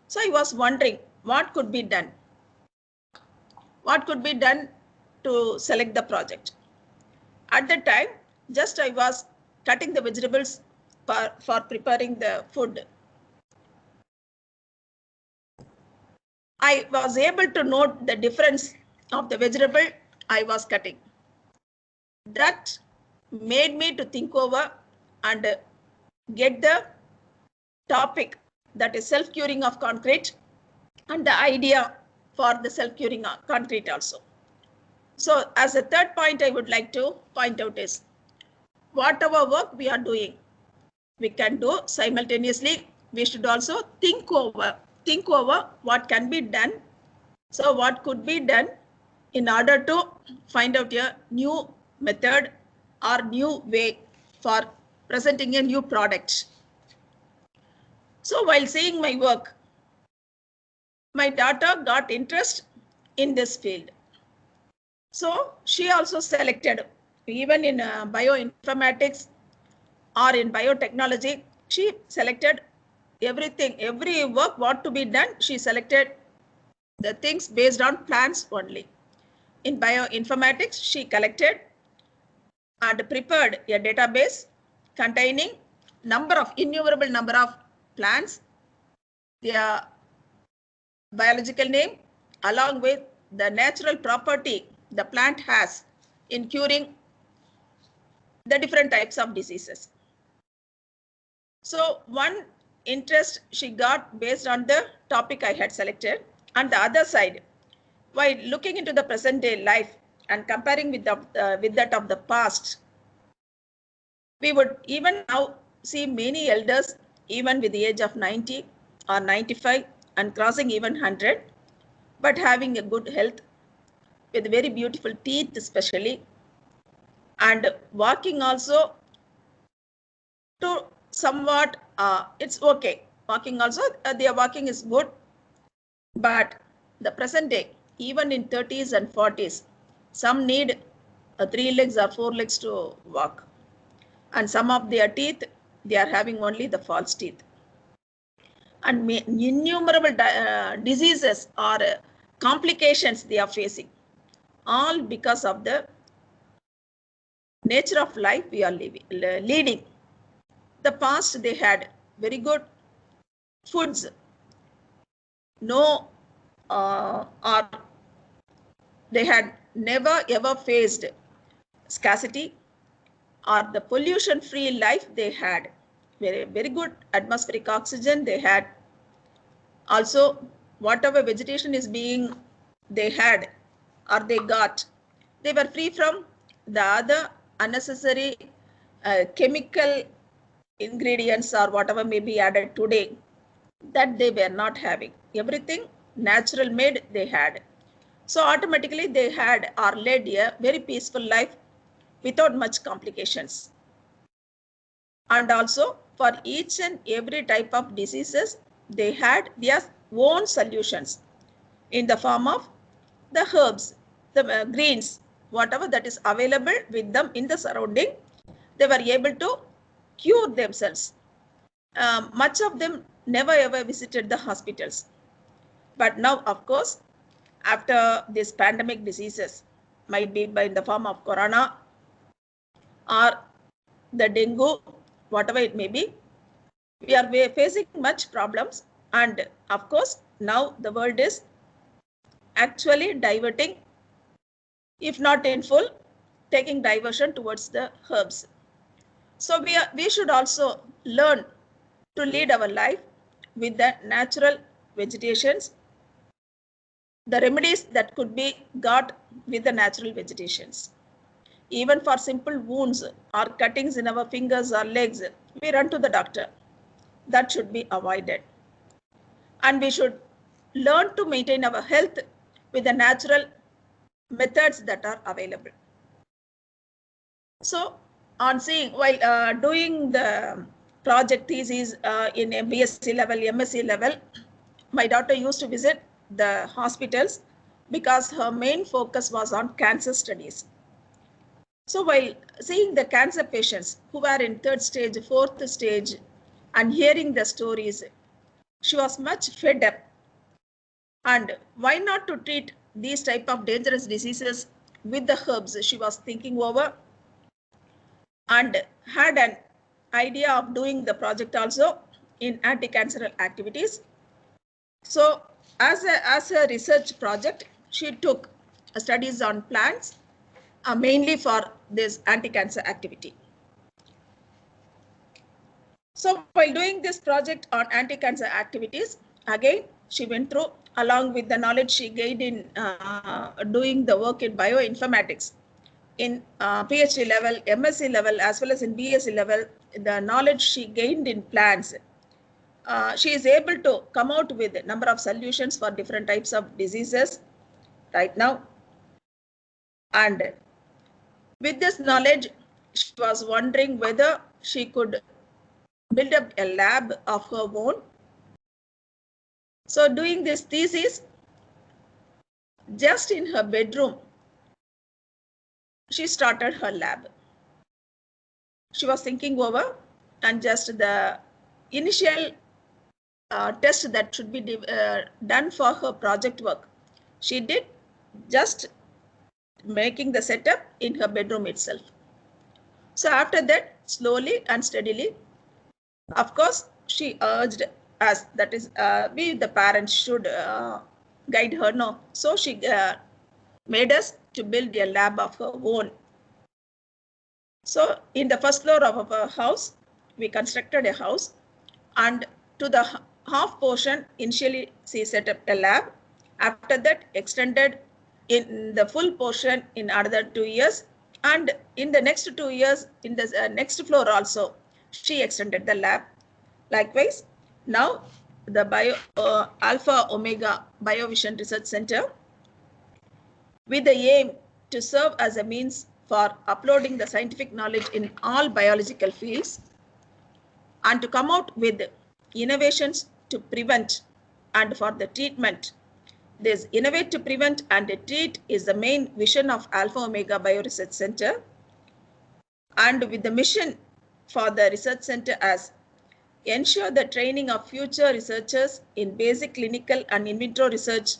So I was wondering what could be done. What could be done to select the project? At that time, just I was cutting the vegetables for preparing the food. I was able to note the difference of the vegetable I was cutting. That made me to think over and get the topic, that is self-curing of concrete, and the idea for the self-curing concrete also. So as a third point I would like to point out is, whatever work we are doing, we can do simultaneously. We should also think over what can be done. So what could be done in order to find out a new method or new way for presenting a new product. So while seeing my work, my daughter got interest in this field. So she also selected, even in bioinformatics or in biotechnology, she selected everything, every work what to be done, she selected the things based on plants only. In bioinformatics, she collected and prepared a database containing innumerable number of plants, their biological name, along with the natural property the plant has in curing the different types of diseases. So one interest she got based on the topic I had selected. On the other side, while looking into the present day life and comparing with that of the past, we would even now see many elders, even with the age of 90 or 95 and crossing even 100, but having a good health, with very beautiful teeth especially, and walking also to somewhat, it's okay. Walking also, their walking is good, but the present day, even in 30s and 40s, some need 3 legs or 4 legs to walk. And some of their teeth, they are having only the false teeth. And innumerable diseases or complications they are facing, all because of the nature of life we are leading. The past, they had very good foods, no, or they had never ever faced scarcity or the pollution free life. They had very good atmospheric oxygen. They had also whatever vegetation is being they had or they got, they were free from the other unnecessary chemical ingredients or whatever may be added today, that they were not having. Everything natural made they had. So automatically they had or led a very peaceful life without much complications. And also for each and every type of diseases, they had their own solutions in the form of the herbs, the greens, whatever that is available with them in the surrounding, they were able to cure themselves. Much of them never ever visited the hospitals. But now, of course, after this pandemic diseases, might be in the form of corona or the dengue, whatever it may be, we are facing much problems. And of course, now the world is actually diverting, if not in full, taking diversion towards the herbs. So we should also learn to lead our life with the natural vegetations, the remedies that could be got with the natural vegetations. Even for simple wounds or cuttings in our fingers or legs, we run to the doctor. That should be avoided. And we should learn to maintain our health with the natural methods that are available. So on seeing, while doing the project thesis in a BSc level, MSc level, my daughter used to visit the hospitals because her main focus was on cancer studies. So while seeing the cancer patients who were in 3rd stage, 4th stage, and hearing the stories, she was much fed up. And why not to treat these type of dangerous diseases with the herbs? She was thinking over and had an idea of doing the project also in anti-cancer activities. So as a research project, she took studies on plants, mainly for this anti-cancer activity. So while doing this project on anti-cancer activities, again, she went through, along with the knowledge she gained in doing the work in bioinformatics, in PhD level, MSc level, as well as in BSc level, the knowledge she gained in plants, she is able to come out with a number of solutions for different types of diseases right now. And with this knowledge, she was wondering whether she could build up a lab of her own. So doing this thesis, just in her bedroom, she started her lab. She was thinking over, and just the initial test that should be done for her project work, she did just making the setup in her bedroom itself. So after that, slowly and steadily, of course, she urged us, that is, we the parents should guide her. No, so she made us to build a lab of her own. So in the 1st floor of our house, we constructed a house, and to the half portion, initially she set up a lab. After that, extended in the full portion in another 2 years, and in the next 2 years, in the next floor also, she extended the lab. Likewise, now the Alpha Omega Biovision Research Center, with the aim to serve as a means for uploading the scientific knowledge in all biological fields, and to come out with innovations to prevent and for the treatment. This innovate to prevent and treat is the main vision of Alpha Omega Bio Research Center, and with the mission for the research center as ensure the training of future researchers in basic clinical and in vitro research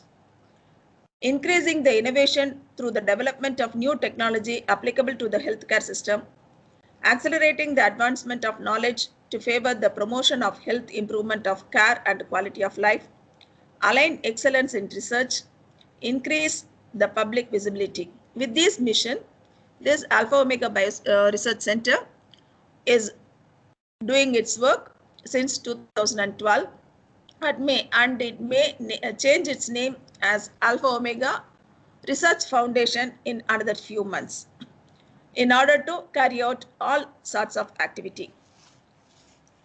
increasing the innovation through the development of new technology applicable to the healthcare system, accelerating the advancement of knowledge to favor the promotion of health, improvement of care and quality of life, align excellence in research, increase the public visibility. With this mission, this Alpha Omega Research Center is doing its work since 2012 and it may change its name as Alpha Omega Research Foundation in another few months in order to carry out all sorts of activity.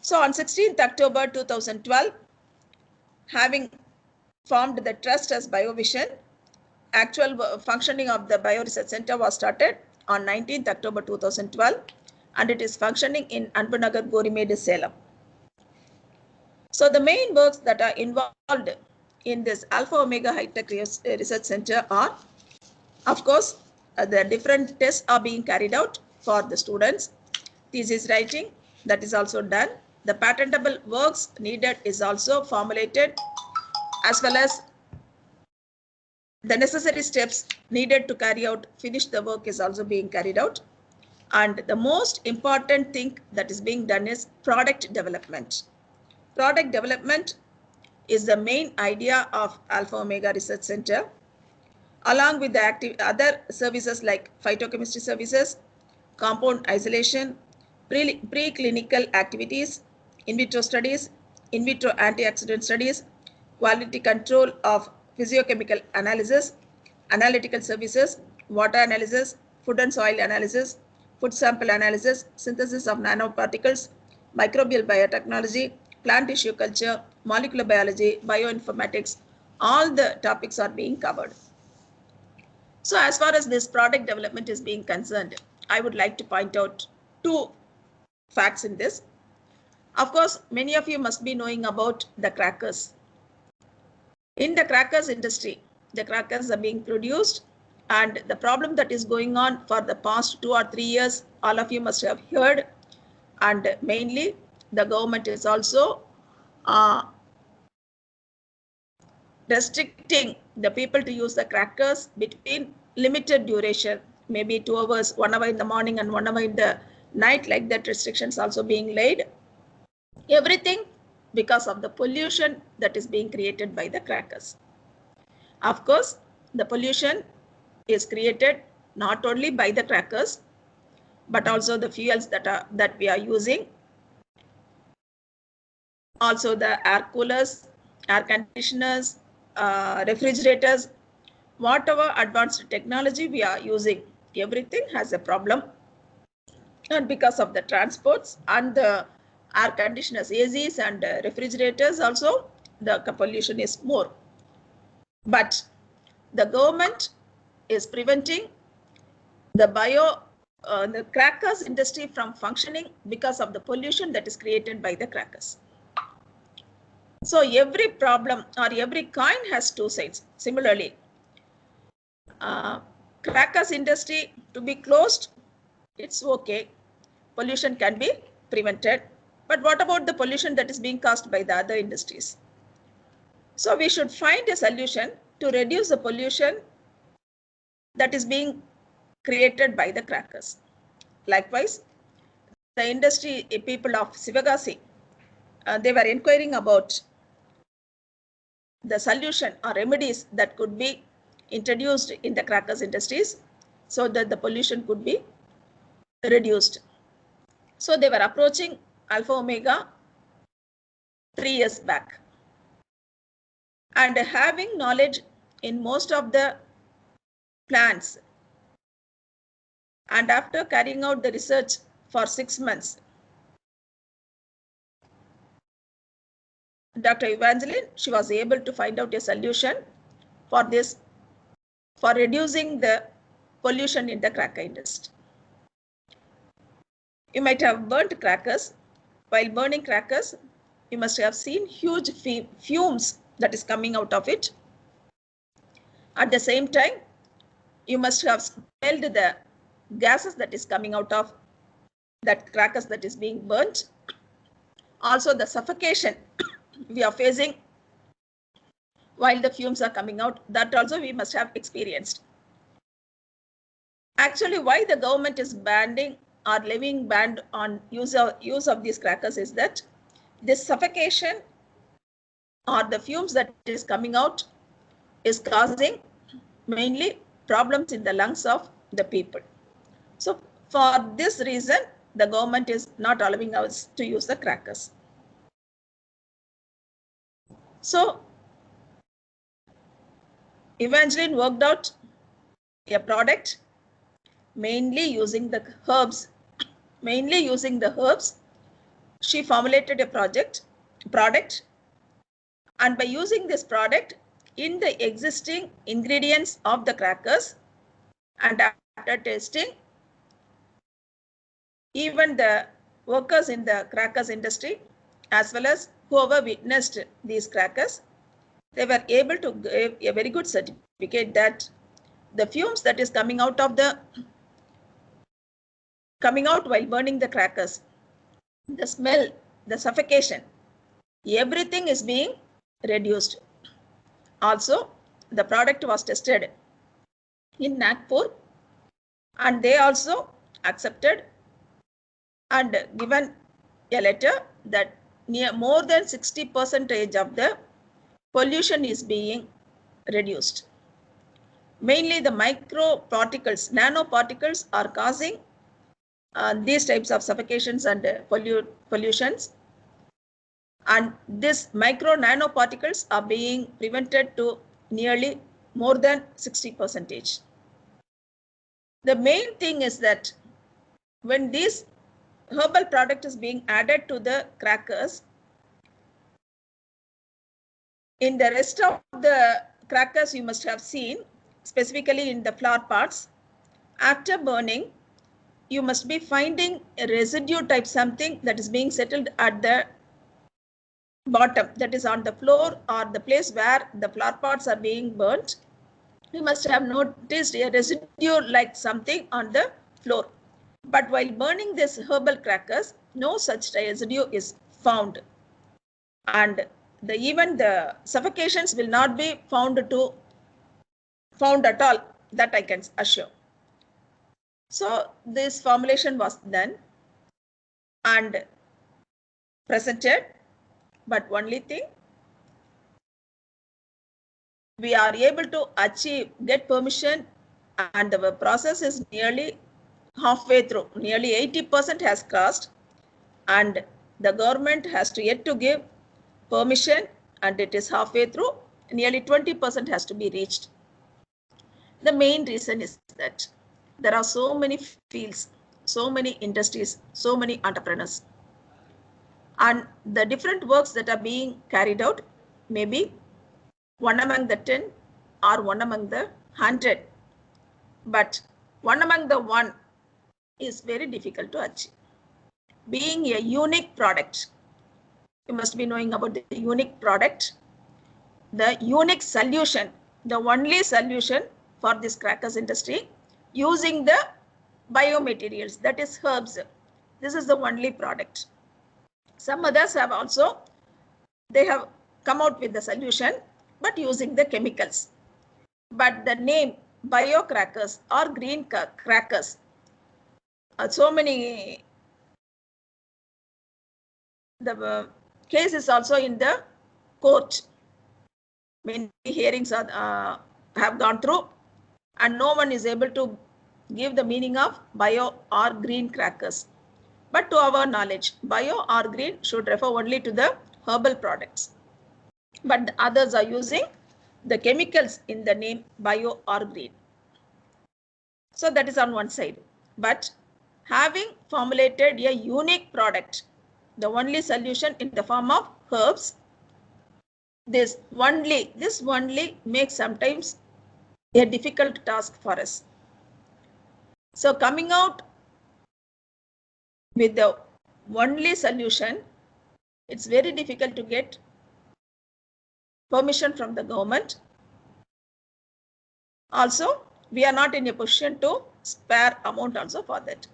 So on 16th October 2012, having formed the trust as BioVision, actual functioning of the Bio Research Center was started on 19th October 2012 and it is functioning in Anbanagar, Gorimedu, Salem. So the main works that are involved in this Alpha Omega High Tech Research Center are, of course, the different tests are being carried out for the students. Thesis writing, that is also done. The patentable works needed is also formulated, as well as the necessary steps needed to carry out, finish the work is also being carried out. And the most important thing that is being done is product development. Product development is the main idea of Alpha Omega Research Center, along with the other services like phytochemistry services, compound isolation, preclinical activities, in vitro studies, in vitro antioxidant studies, quality control of physiochemical analysis, analytical services, water analysis, food and soil analysis, food sample analysis, synthesis of nanoparticles, microbial biotechnology, plant tissue culture, molecular biology, bioinformatics, all the topics are being covered. So as far as this product development is being concerned, I would like to point out two facts in this. Of course, many of you must be knowing about the crackers. In the crackers industry, the crackers are being produced, and the problem that is going on for the past 2 or 3 years, all of you must have heard, and mainly the government is also restricting the people to use the crackers between limited duration, maybe 2 hours, 1 hour in the morning and 1 hour in the night, like that restrictions also being laid. Everything because of the pollution that is being created by the crackers. Of course, the pollution is created not only by the crackers, but also the fuels that we are using. Also the air coolers, air conditioners, refrigerators, whatever advanced technology we are using, everything has a problem. And because of the transports and the air conditioners, ACs and refrigerators also, the pollution is more. But the government is preventing the crackers industry from functioning because of the pollution that is created by the crackers. So every problem or every coin has two sides. Similarly, crackers industry to be closed, it's okay. Pollution can be prevented. But what about the pollution that is being caused by the other industries? So we should find a solution to reduce the pollution that is being created by the crackers. Likewise, the industry people of Sivagasi, they were inquiring about the solution or remedies that could be introduced in the crackers industries so that the pollution could be reduced. So they were approaching Alpha Omega 3 years back. And having knowledge in most of the plants, and after carrying out the research for 6 months, Dr. Evangeline, she was able to find out a solution for this, for reducing the pollution in the cracker industry. You might have burnt crackers. While burning crackers, you must have seen huge fumes that is coming out of it. At the same time, you must have smelled the gases that is coming out of that crackers that is being burnt. Also the suffocation we are facing while the fumes are coming out. That also we must have experienced. Actually, why the government is banning or levying ban on use of these crackers is that this suffocation or the fumes that is coming out is causing mainly problems in the lungs of the people. So for this reason, the government is not allowing us to use the crackers. So Evangeline worked out a product mainly using the herbs. She formulated a product, and by using this product in the existing ingredients of the crackers, and after testing, even the workers in the crackers industry as well as whoever witnessed these crackers, they were able to give a very good certificate that the fumes that is coming out while burning the crackers, the smell, the suffocation, everything is being reduced. Also, the product was tested in Nagpur, and they also accepted and given a letter that more than 60% of the pollution is being reduced. Mainly the microparticles, nanoparticles are causing these types of suffocations and pollutions. And these nanoparticles are being prevented to nearly more than 60%. The main thing is that when this herbal product is being added to the crackers, in the rest of the crackers you must have seen, specifically in the flower parts, after burning, you must be finding a residue type something that is being settled at the bottom, that is on the floor or the place where the flower parts are being burnt. You must have noticed a residue like something on the floor. But while burning this herbal crackers, no such residue is found. And even the suffocations will not be found at all, that I can assure. So this formulation was done and presented, but only thing, we are able to get permission, and the process is nearly halfway through. Nearly 80% has crossed, and the government has yet to give permission, and it is halfway through. Nearly 20% has to be reached. The main reason is that there are so many fields, so many industries, so many entrepreneurs, and the different works that are being carried out may be one among the 10 or one among the 100, but one among the 1 is very difficult to achieve. Being a unique product, you must be knowing about the unique product, the unique solution, the only solution for this crackers industry using the biomaterials, that is herbs. This is the only product. Some others have also, they have come out with the solution, but using the chemicals. But the name bio crackers or green crackers, so many, the case is also in the court. Many hearings have gone through, and no one is able to give the meaning of bio or green crackers. But to our knowledge, bio or green should refer only to the herbal products. But the others are using the chemicals in the name bio or green. So that is on one side. But having formulated a unique product, the only solution in the form of herbs, this only makes sometimes a difficult task for us. So coming out with the only solution, it's very difficult to get permission from the government. Also, we are not in a position to spare amount also for that.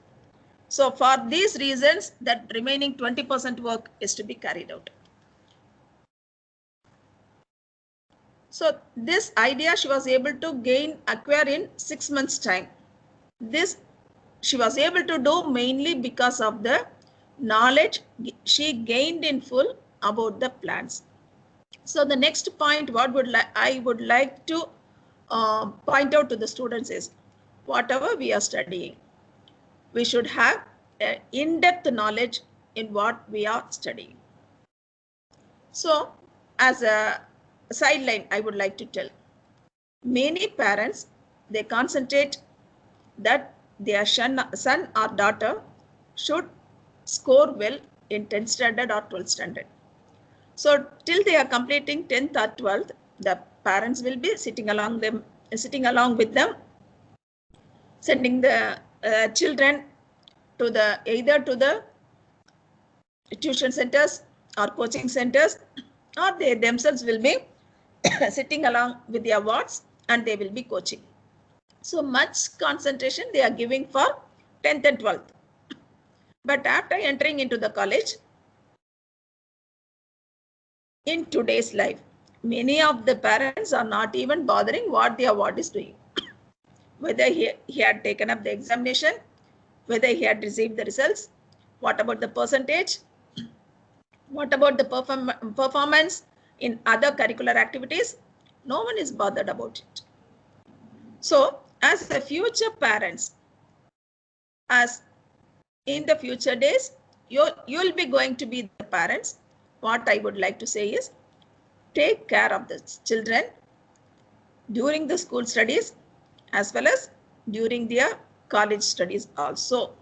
So for these reasons, that remaining 20% work is to be carried out. So this idea she was able to acquire in 6 months time. This she was able to do mainly because of the knowledge she gained in full about the plants. So the next point I would like to point out to the students is, whatever we are studying, we should have in-depth knowledge in what we are studying. So as a sideline, I would like to tell, many parents, they concentrate that their son or daughter should score well in 10th standard or 12th standard. So till they are completing 10th or 12th, the parents will be sitting along with them, sending the children to either to the tuition centers or coaching centers, or they themselves will be sitting along with their wards and they will be coaching. So much concentration they are giving for 10th and 12th. But after entering into the college, in today's life, many of the parents are not even bothering what their ward is doing. Whether he had taken up the examination, whether he had received the results, what about the percentage, what about the performance in other curricular activities, no one is bothered about it. So as the future parents, as in the future days, you'll be going to be the parents. What I would like to say is, take care of the children during the school studies as well as during their college studies also.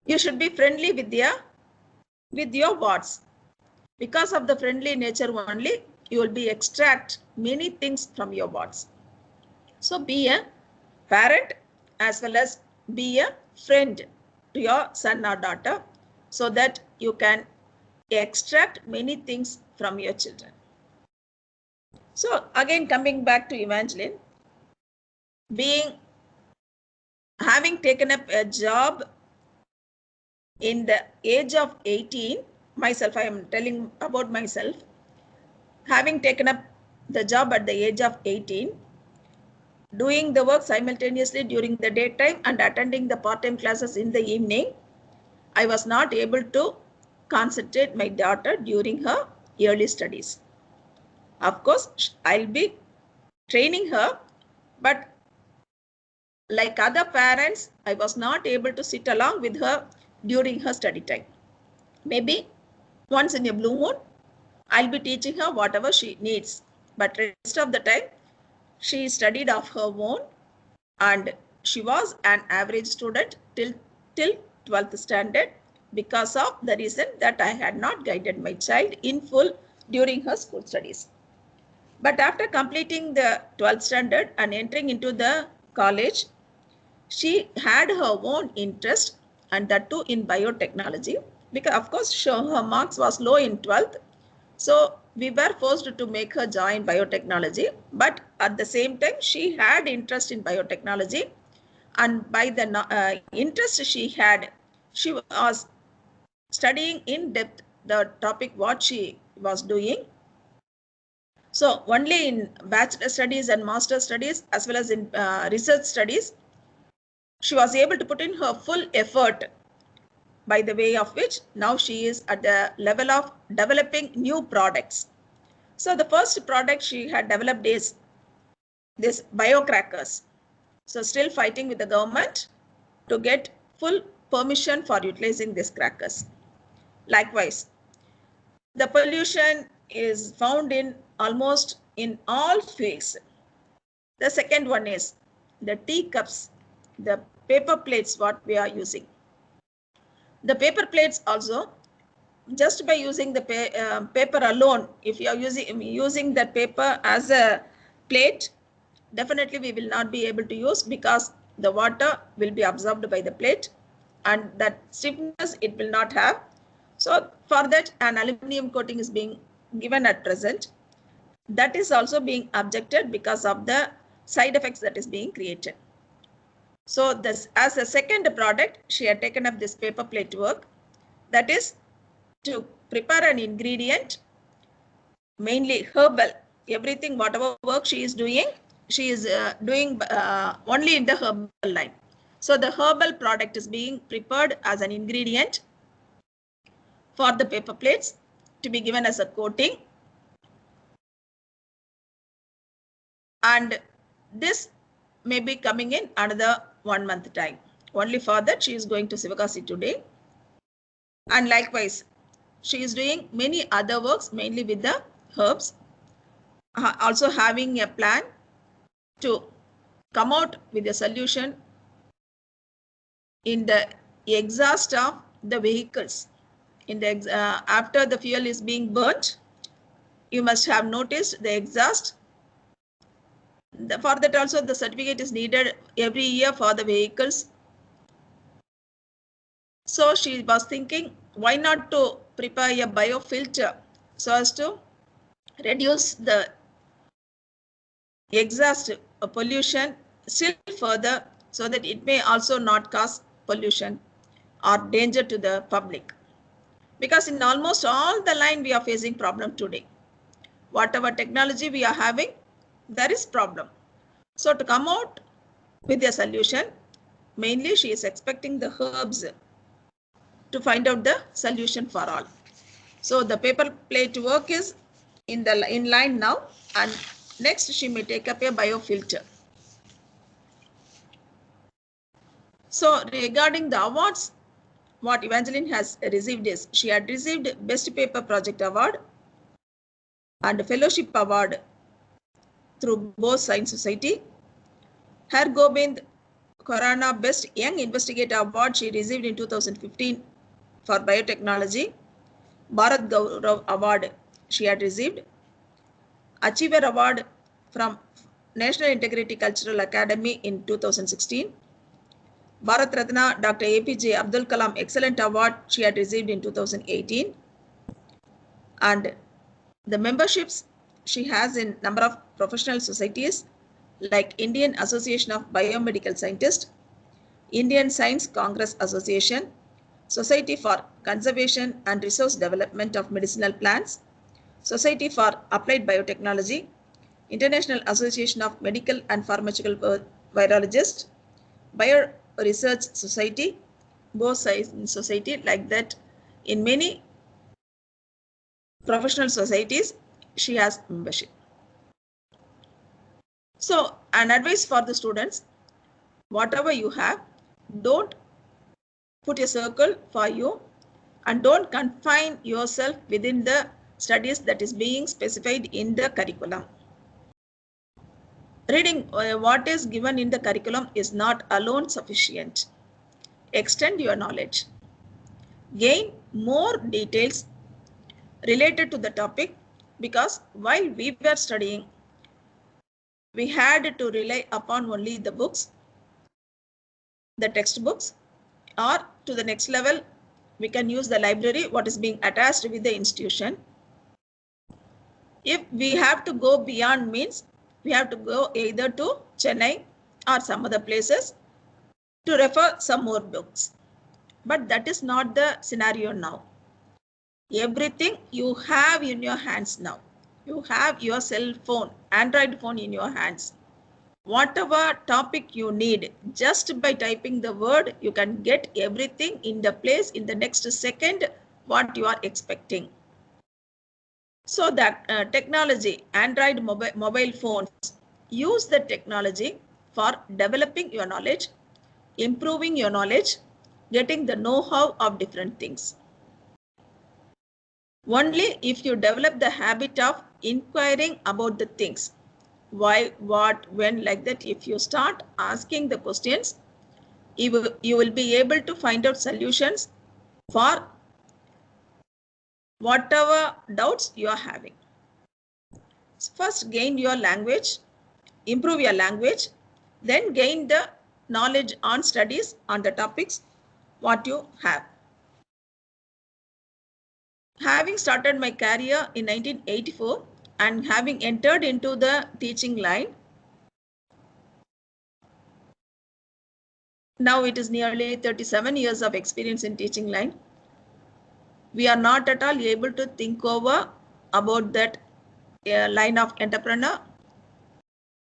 You should be friendly with your wards. Because of the friendly nature only, you will be extract many things from your wards. So be a parent as well as be a friend to your son or daughter, so that you can extract many things from your children. So again, coming back to Evangeline, having taken up a job in the age of 18, myself, I am telling about myself, having taken up the job at the age of 18, doing the work simultaneously during the daytime and attending the part-time classes in the evening, I was not able to concentrate my daughter during her early studies. Of course, I'll be training her, but like other parents, I was not able to sit along with her during her study time. Maybe once in a blue moon, I'll be teaching her whatever she needs, but rest of the time, she studied of her own, and she was an average student till 12th standard, because of the reason that I had not guided my child in full during her school studies. But after completing the 12th standard and entering into the college, she had her own interest, and that too in biotechnology, because of course her marks was low in 12th. So we were forced to make her join biotechnology, but at the same time she had interest in biotechnology, and by the interest she had, she was studying in depth the topic what she was doing. So only in bachelor studies and master studies as well as in research studies, she was able to put in her full effort, by the way of which now she is at the level of developing new products. So the first product she had developed is this biocrackers. So still fighting with the government to get full permission for utilizing these crackers. Likewise, the pollution is found in almost in all fields. The second one is the teacups, the paper plates what we are using. The paper plates also, just by using the paper alone, if you are using that paper as a plate, definitely we will not be able to use, because the water will be absorbed by the plate and that stiffness it will not have. So for that, an aluminum coating is being given at present. That is also being objected because of the side effects that is being created. So this, as a second product, she had taken up this paper plate work, that is to prepare an ingredient, mainly herbal, Everything, whatever work she is doing doing only in the herbal line. So the herbal product is being prepared as an ingredient for the paper plates to be given as a coating. And this may be coming in another 1 month time. Only for that she is going to Sivakasi today. And likewise, she is doing many other works, mainly with the herbs, also having a plan to come out with a solution in the exhaust of the vehicles. In the after the fuel is being burnt, you must have noticed the exhaust. For that also the certificate is needed every year for the vehicles. So she was thinking, why not to prepare a biofilter so as to reduce the exhaust pollution still further, so that it may also not cause pollution or danger to the public. Because in almost all the line we are facing problem today. Whatever technology we are having, there is problem. So to come out with a solution, mainly she is expecting the herbs to find out the solution for all. So the paper plate work is in line now, and next she may take up a biofilter. So regarding the awards, what Evangeline has received is, she had received Best Paper Project Award and Fellowship Award through Bose Science Society. Har Gobind Khorana Best Young Investigator Award she received in 2015 for biotechnology. Bharat Gaurav Award she had received. Achiever Award from National Integrity Cultural Academy in 2016. Bharat Ratna Dr. APJ Abdul Kalam Excellent Award she had received in 2018. And the memberships she has in number of professional societies like Indian Association of Biomedical Scientists, Indian Science Congress Association, Society for Conservation and Resource Development of Medicinal Plants, Society for Applied Biotechnology, International Association of Medical and Pharmaceutical Virologists, Bio Research Society, Bose Science Society, like that. In many professional societies, she has membership. So, an advice for the students, whatever you have, don't put a circle for you and don't confine yourself within the studies that is being specified in the curriculum. Reading what is given in the curriculum is not alone sufficient. Extend your knowledge. Gain more details related to the topic, because while we were studying, we had to rely upon only the books, the textbooks, or to the next level, we can use the library, what is being attached with the institution. If we have to go beyond, means we have to go either to Chennai or some other places to refer some more books. But that is not the scenario now. Everything you have in your hands now. You have your cell phone, Android phone in your hands. Whatever topic you need, just by typing the word, you can get everything in the place in the next second what you are expecting. So that technology, Android mobile phones, use the technology for developing your knowledge, improving your knowledge, getting the know-how of different things. Only if you develop the habit of inquiring about the things, why, what, when, like that, if you start asking the questions, you will be able to find out solutions for whatever doubts you are having. First, gain your language, improve your language, then gain the knowledge on studies on the topics what you have. Having started my career in 1984 and having entered into the teaching line, now it is nearly 37 years of experience in teaching line. We are not at all able to think over about that a line of entrepreneur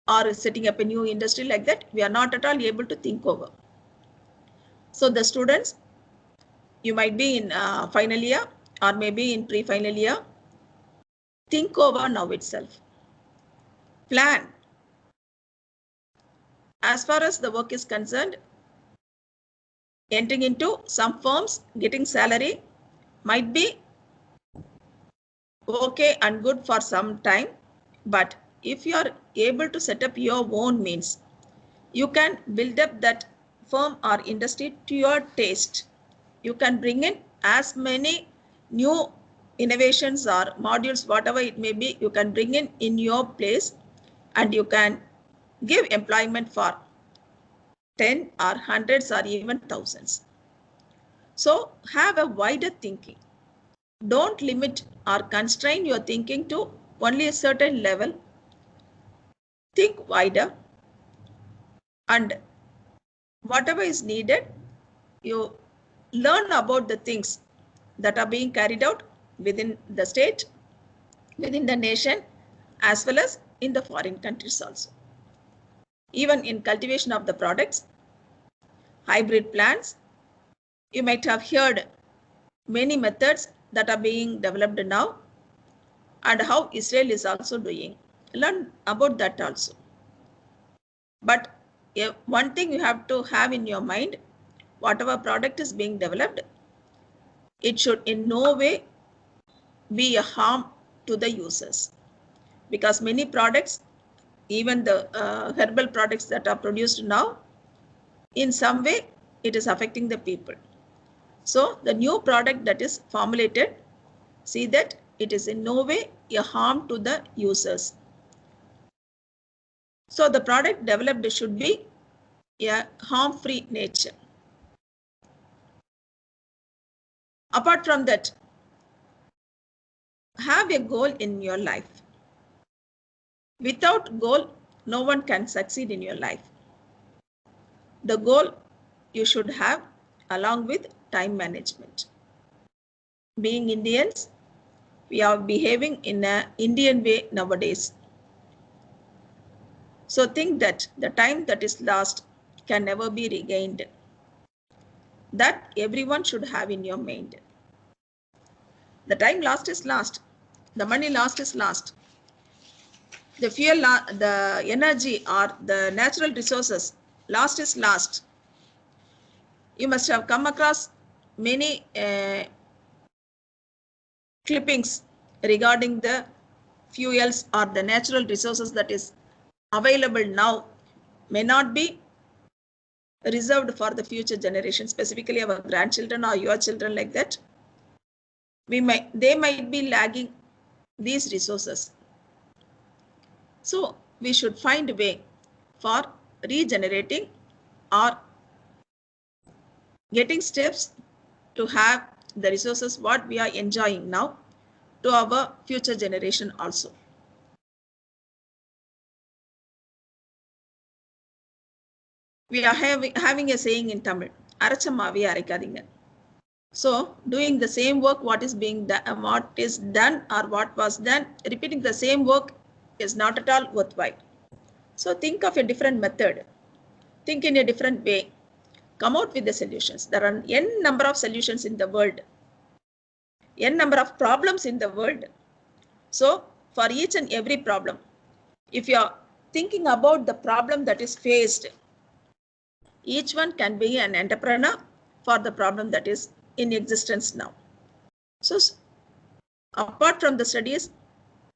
or setting up a new industry like that, we are not at all able to think over. So the students, you might be in final year or maybe in pre-final year, think over now itself. Plan. As far as the work is concerned, entering into some firms, getting salary might be okay and good for some time, but if you are able to set up your own means, you can build up that firm or industry to your taste. You can bring in as many new innovations or modules, whatever it may be, you can bring in your place, and you can give employment for 10 or hundreds or even thousands. So have a wider thinking. Don't limit or constrain your thinking to only a certain level. Think wider, and whatever is needed, you learn about the things that are being carried out within the state, within the nation, as well as in the foreign countries also. Even in cultivation of the products, hybrid plants, you might have heard many methods that are being developed now, and how Israel is also doing. Learn about that also. But one thing you have to have in your mind, whatever product is being developed, it should in no way be a harm to the users. Because many products, even the herbal products that are produced now, in some way it is affecting the people. So the new product that is formulated, see that it is in no way a harm to the users. So the product developed should be a harm-free nature. Apart from that, have a goal in your life. Without goal, no one can succeed in your life. The goal you should have along with time management. Being Indians, we are behaving in an Indian way nowadays. So think that the time that is lost can never be regained. That everyone should have in your mind. The time lost is lost. The money lost is lost. The fuel, the energy or the natural resources lost is lost. You must have come across many clippings regarding the fuels or the natural resources that is available now may not be reserved for the future generation, specifically our grandchildren or your children like that. They might be lagging these resources. So we should find a way for regenerating or getting steps to have the resources what we are enjoying now to our future generation also. We are having a saying in Tamil, Arachamavi Arakadinga. So doing the same work what is being done, what is done or what was done, repeating the same work is not at all worthwhile. So think of a different method, think in a different way, come out with the solutions. There are n number of solutions in the world, n number of problems in the world. So for each and every problem, if you are thinking about the problem that is faced, each one can be an entrepreneur for the problem that is in existence now. So apart from the studies,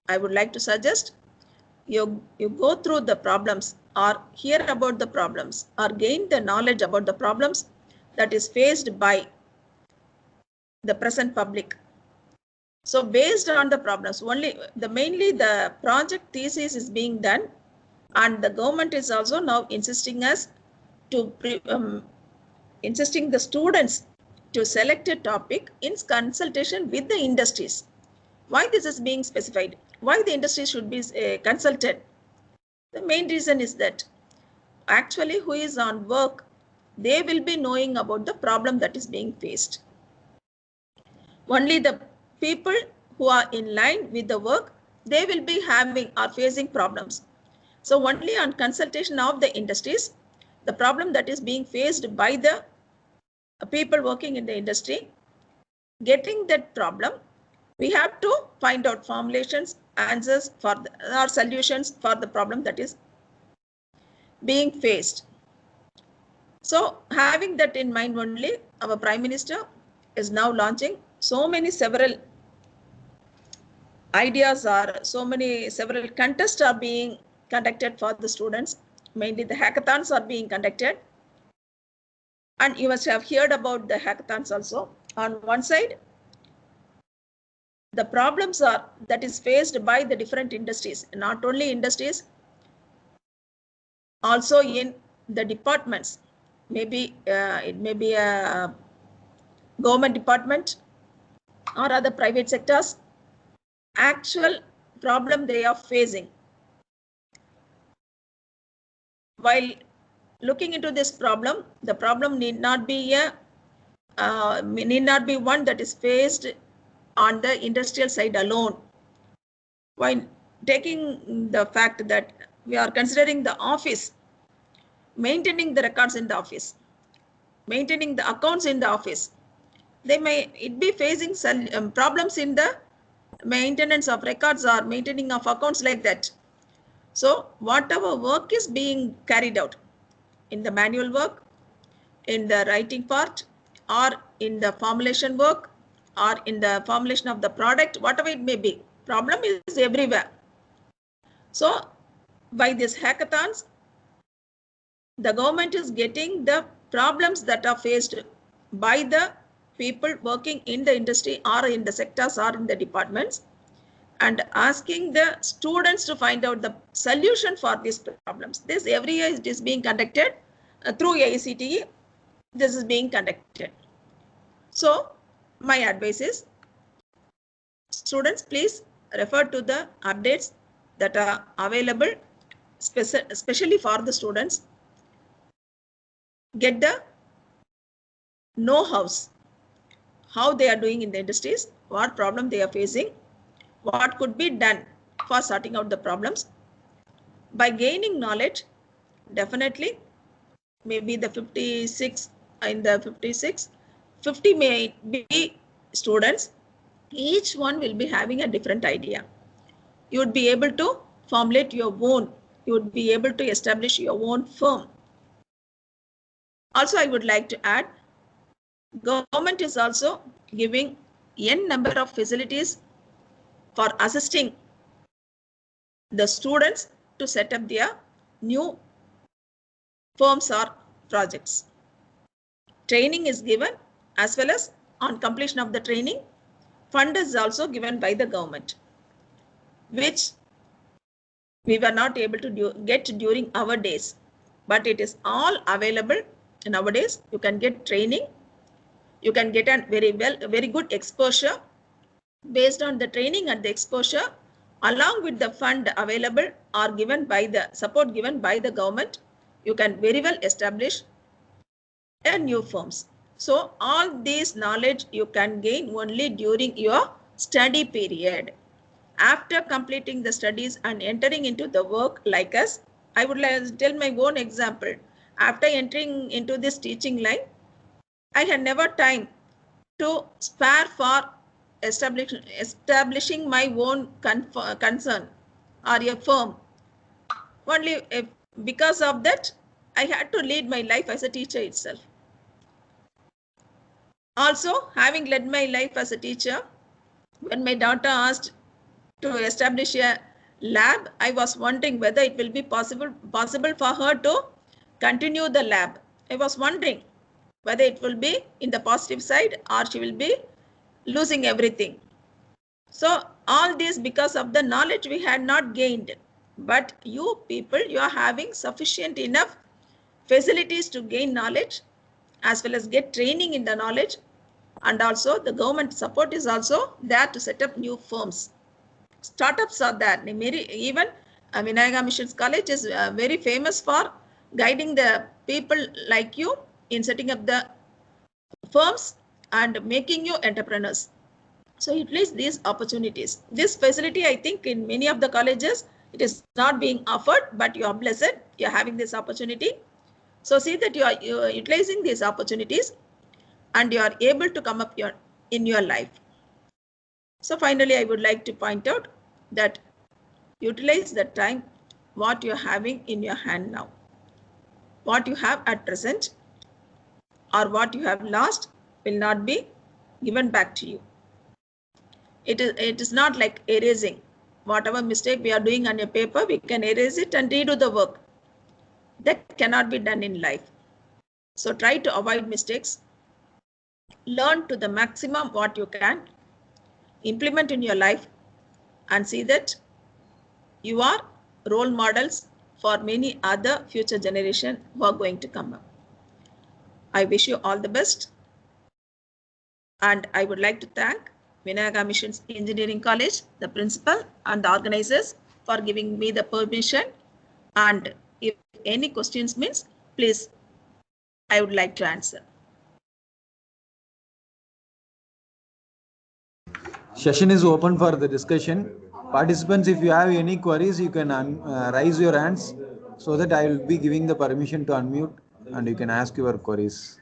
I would like to suggest you go through the problems or hear about the problems or gain the knowledge about the problems that is faced by the present public. So based on the problems, mainly the project thesis is being done, and the government is also now insisting us to insisting the students to select a topic in consultation with the industries. Why this is being specified? Why the industry should be consulted? The main reason is that actually who is on work, they will be knowing about the problem that is being faced. Only the people who are in line with the work, they will be having or facing problems. So only on consultation of the industries, the problem that is being faced by the people working in the industry, getting that problem, we have to find out formulations, answers for or solutions for the problem that is being faced. So having that in mind only, our Prime Minister is now launching so many several ideas, or several contests are being conducted for the students. Mainly the hackathons are being conducted. And you must have heard about the hackathons also. On one side, the problems are that is faced by the different industries, not only industries, also in the departments. Maybe it may be a government department or other private sectors, actual problem they are facing. While looking into this problem, the problem need not be one that is faced on the industrial side alone. While taking the fact that we are considering the office, maintaining the records in the office, maintaining the accounts in the office, they may be facing some problems in the maintenance of records or maintaining of accounts like that. So whatever work is being carried out in the manual work, in the writing part, or in the formulation work, or in the formulation of the product, whatever it may be, problem is everywhere. So by these hackathons, the government is getting the problems that are faced by the people working in the industry or in the sectors or in the departments, and asking the students to find out the solution for these problems. This every year it is being conducted through AICTE. This is being conducted. So my advice is, students, please refer to the updates that are available, especially for the students. Get the know-hows, how they are doing in the industries, what problem they are facing, what could be done for sorting out the problems. By gaining knowledge, definitely, maybe the 56, in the 56, 50 may be students. Each one will be having a different idea. You would be able to formulate your own. You would be able to establish your own firm. Also, I would like to add, government is also giving n number of facilities for assisting the students to set up their new firms or projects. Training is given, as well as on completion of the training, fund is also given by the government, which we were not able to get during our days, but it is all available nowadays. You can get training, you can get a very good exposure. Based on the training and the exposure, along with the fund available or given by the support given by the government, you can very well establish a new firms. So all this knowledge you can gain only during your study period. After completing the studies and entering into the work like us, I would like to tell my own example. After entering into this teaching line, I had never time to spare for establishing my own concern or a firm. Only because of that, I had to lead my life as a teacher itself. Also, having led my life as a teacher, when my daughter asked to establish a lab, I was wondering whether it will be possible for her to continue the lab. I was wondering whether it will be in the positive side or she will be losing everything. So all this because of the knowledge we had not gained. But you people, you are having sufficient enough facilities to gain knowledge, as well as get training in the knowledge. And also the government support is also there to set up new firms. Startups are there. Even Vinayaka Missions College is very famous for guiding the people like you in setting up the firms and making you entrepreneurs. So utilize these opportunities. This facility, I think in many of the colleges, it is not being offered, but you are blessed, you are having this opportunity. So see that you are utilizing these opportunities and you are able to come up in your life. So finally, I would like to point out that utilize the time what you are having in your hand now. What you have at present or what you have lost will not be given back to you. It is not like erasing. Whatever mistake we are doing on a paper, we can erase it and redo the work. That cannot be done in life. So try to avoid mistakes. Learn to the maximum what you can. Implement in your life and see that you are role models for many other future generation who are going to come up. I wish you all the best. And I would like to thank Vinayaka Missions Engineering College, the principal and the organizers for giving me the permission. And if any questions means, please, I would like to answer. Session is open for the discussion. Participants, if you have any queries, you can raise your hands so that I will be giving the permission to unmute and you can ask your queries.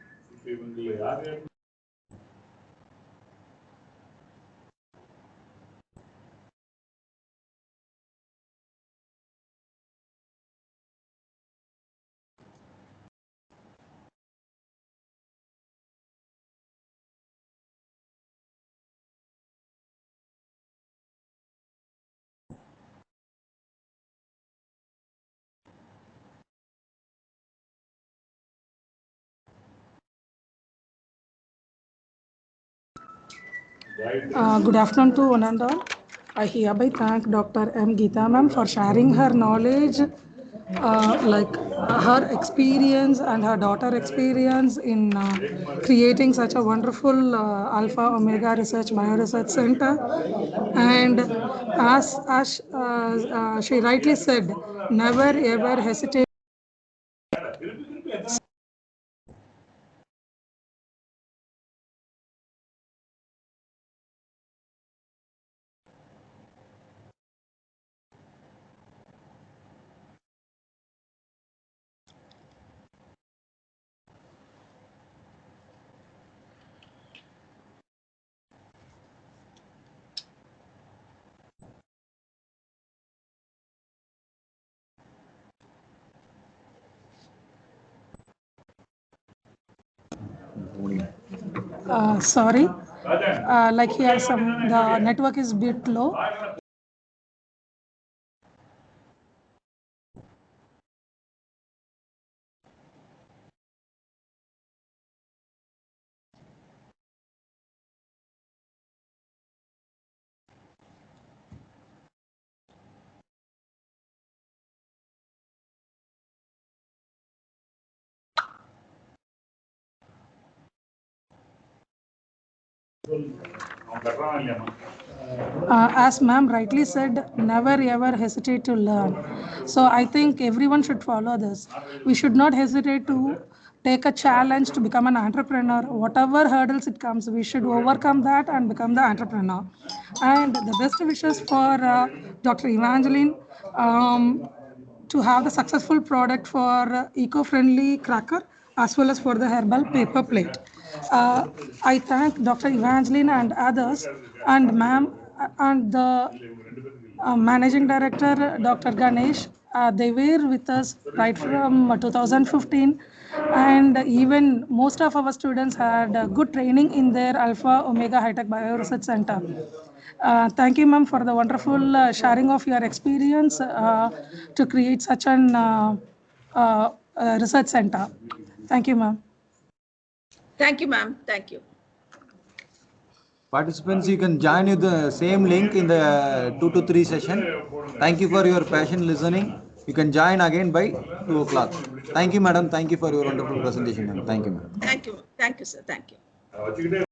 Good afternoon to one and all. I hereby thank Dr. M. Geeta ma'am for sharing her knowledge, her experience and her daughter experience in creating such a wonderful Alpha Omega Research Bioresearch Center. And as she rightly said, never ever hesitate. Sorry, like here the network is bit low. As ma'am rightly said, never ever hesitate to learn. So I think everyone should follow this. We should not hesitate to take a challenge to become an entrepreneur. Whatever hurdles it comes, we should overcome that and become the entrepreneur. And the best wishes for Dr. Evangeline to have the successful product for eco-friendly cracker as well as for the herbal paper plate. I thank Dr. Evangeline and others and ma'am and the managing director Dr. Ganesh. They were with us right from 2015 and even most of our students had good training in their Alpha Omega High Tech Bioresearch Center. Thank you, ma'am, for the wonderful sharing of your experience to create such an research center. Thank you, ma'am. Thank you, ma'am. Thank you. Participants, you can join with the same link in the 2 to 3 session. Thank you for your patient listening. You can join again by 2 o'clock. Thank you, madam. Thank you for your wonderful presentation. Thank you, madam. Thank you. Thank you, sir. Thank you.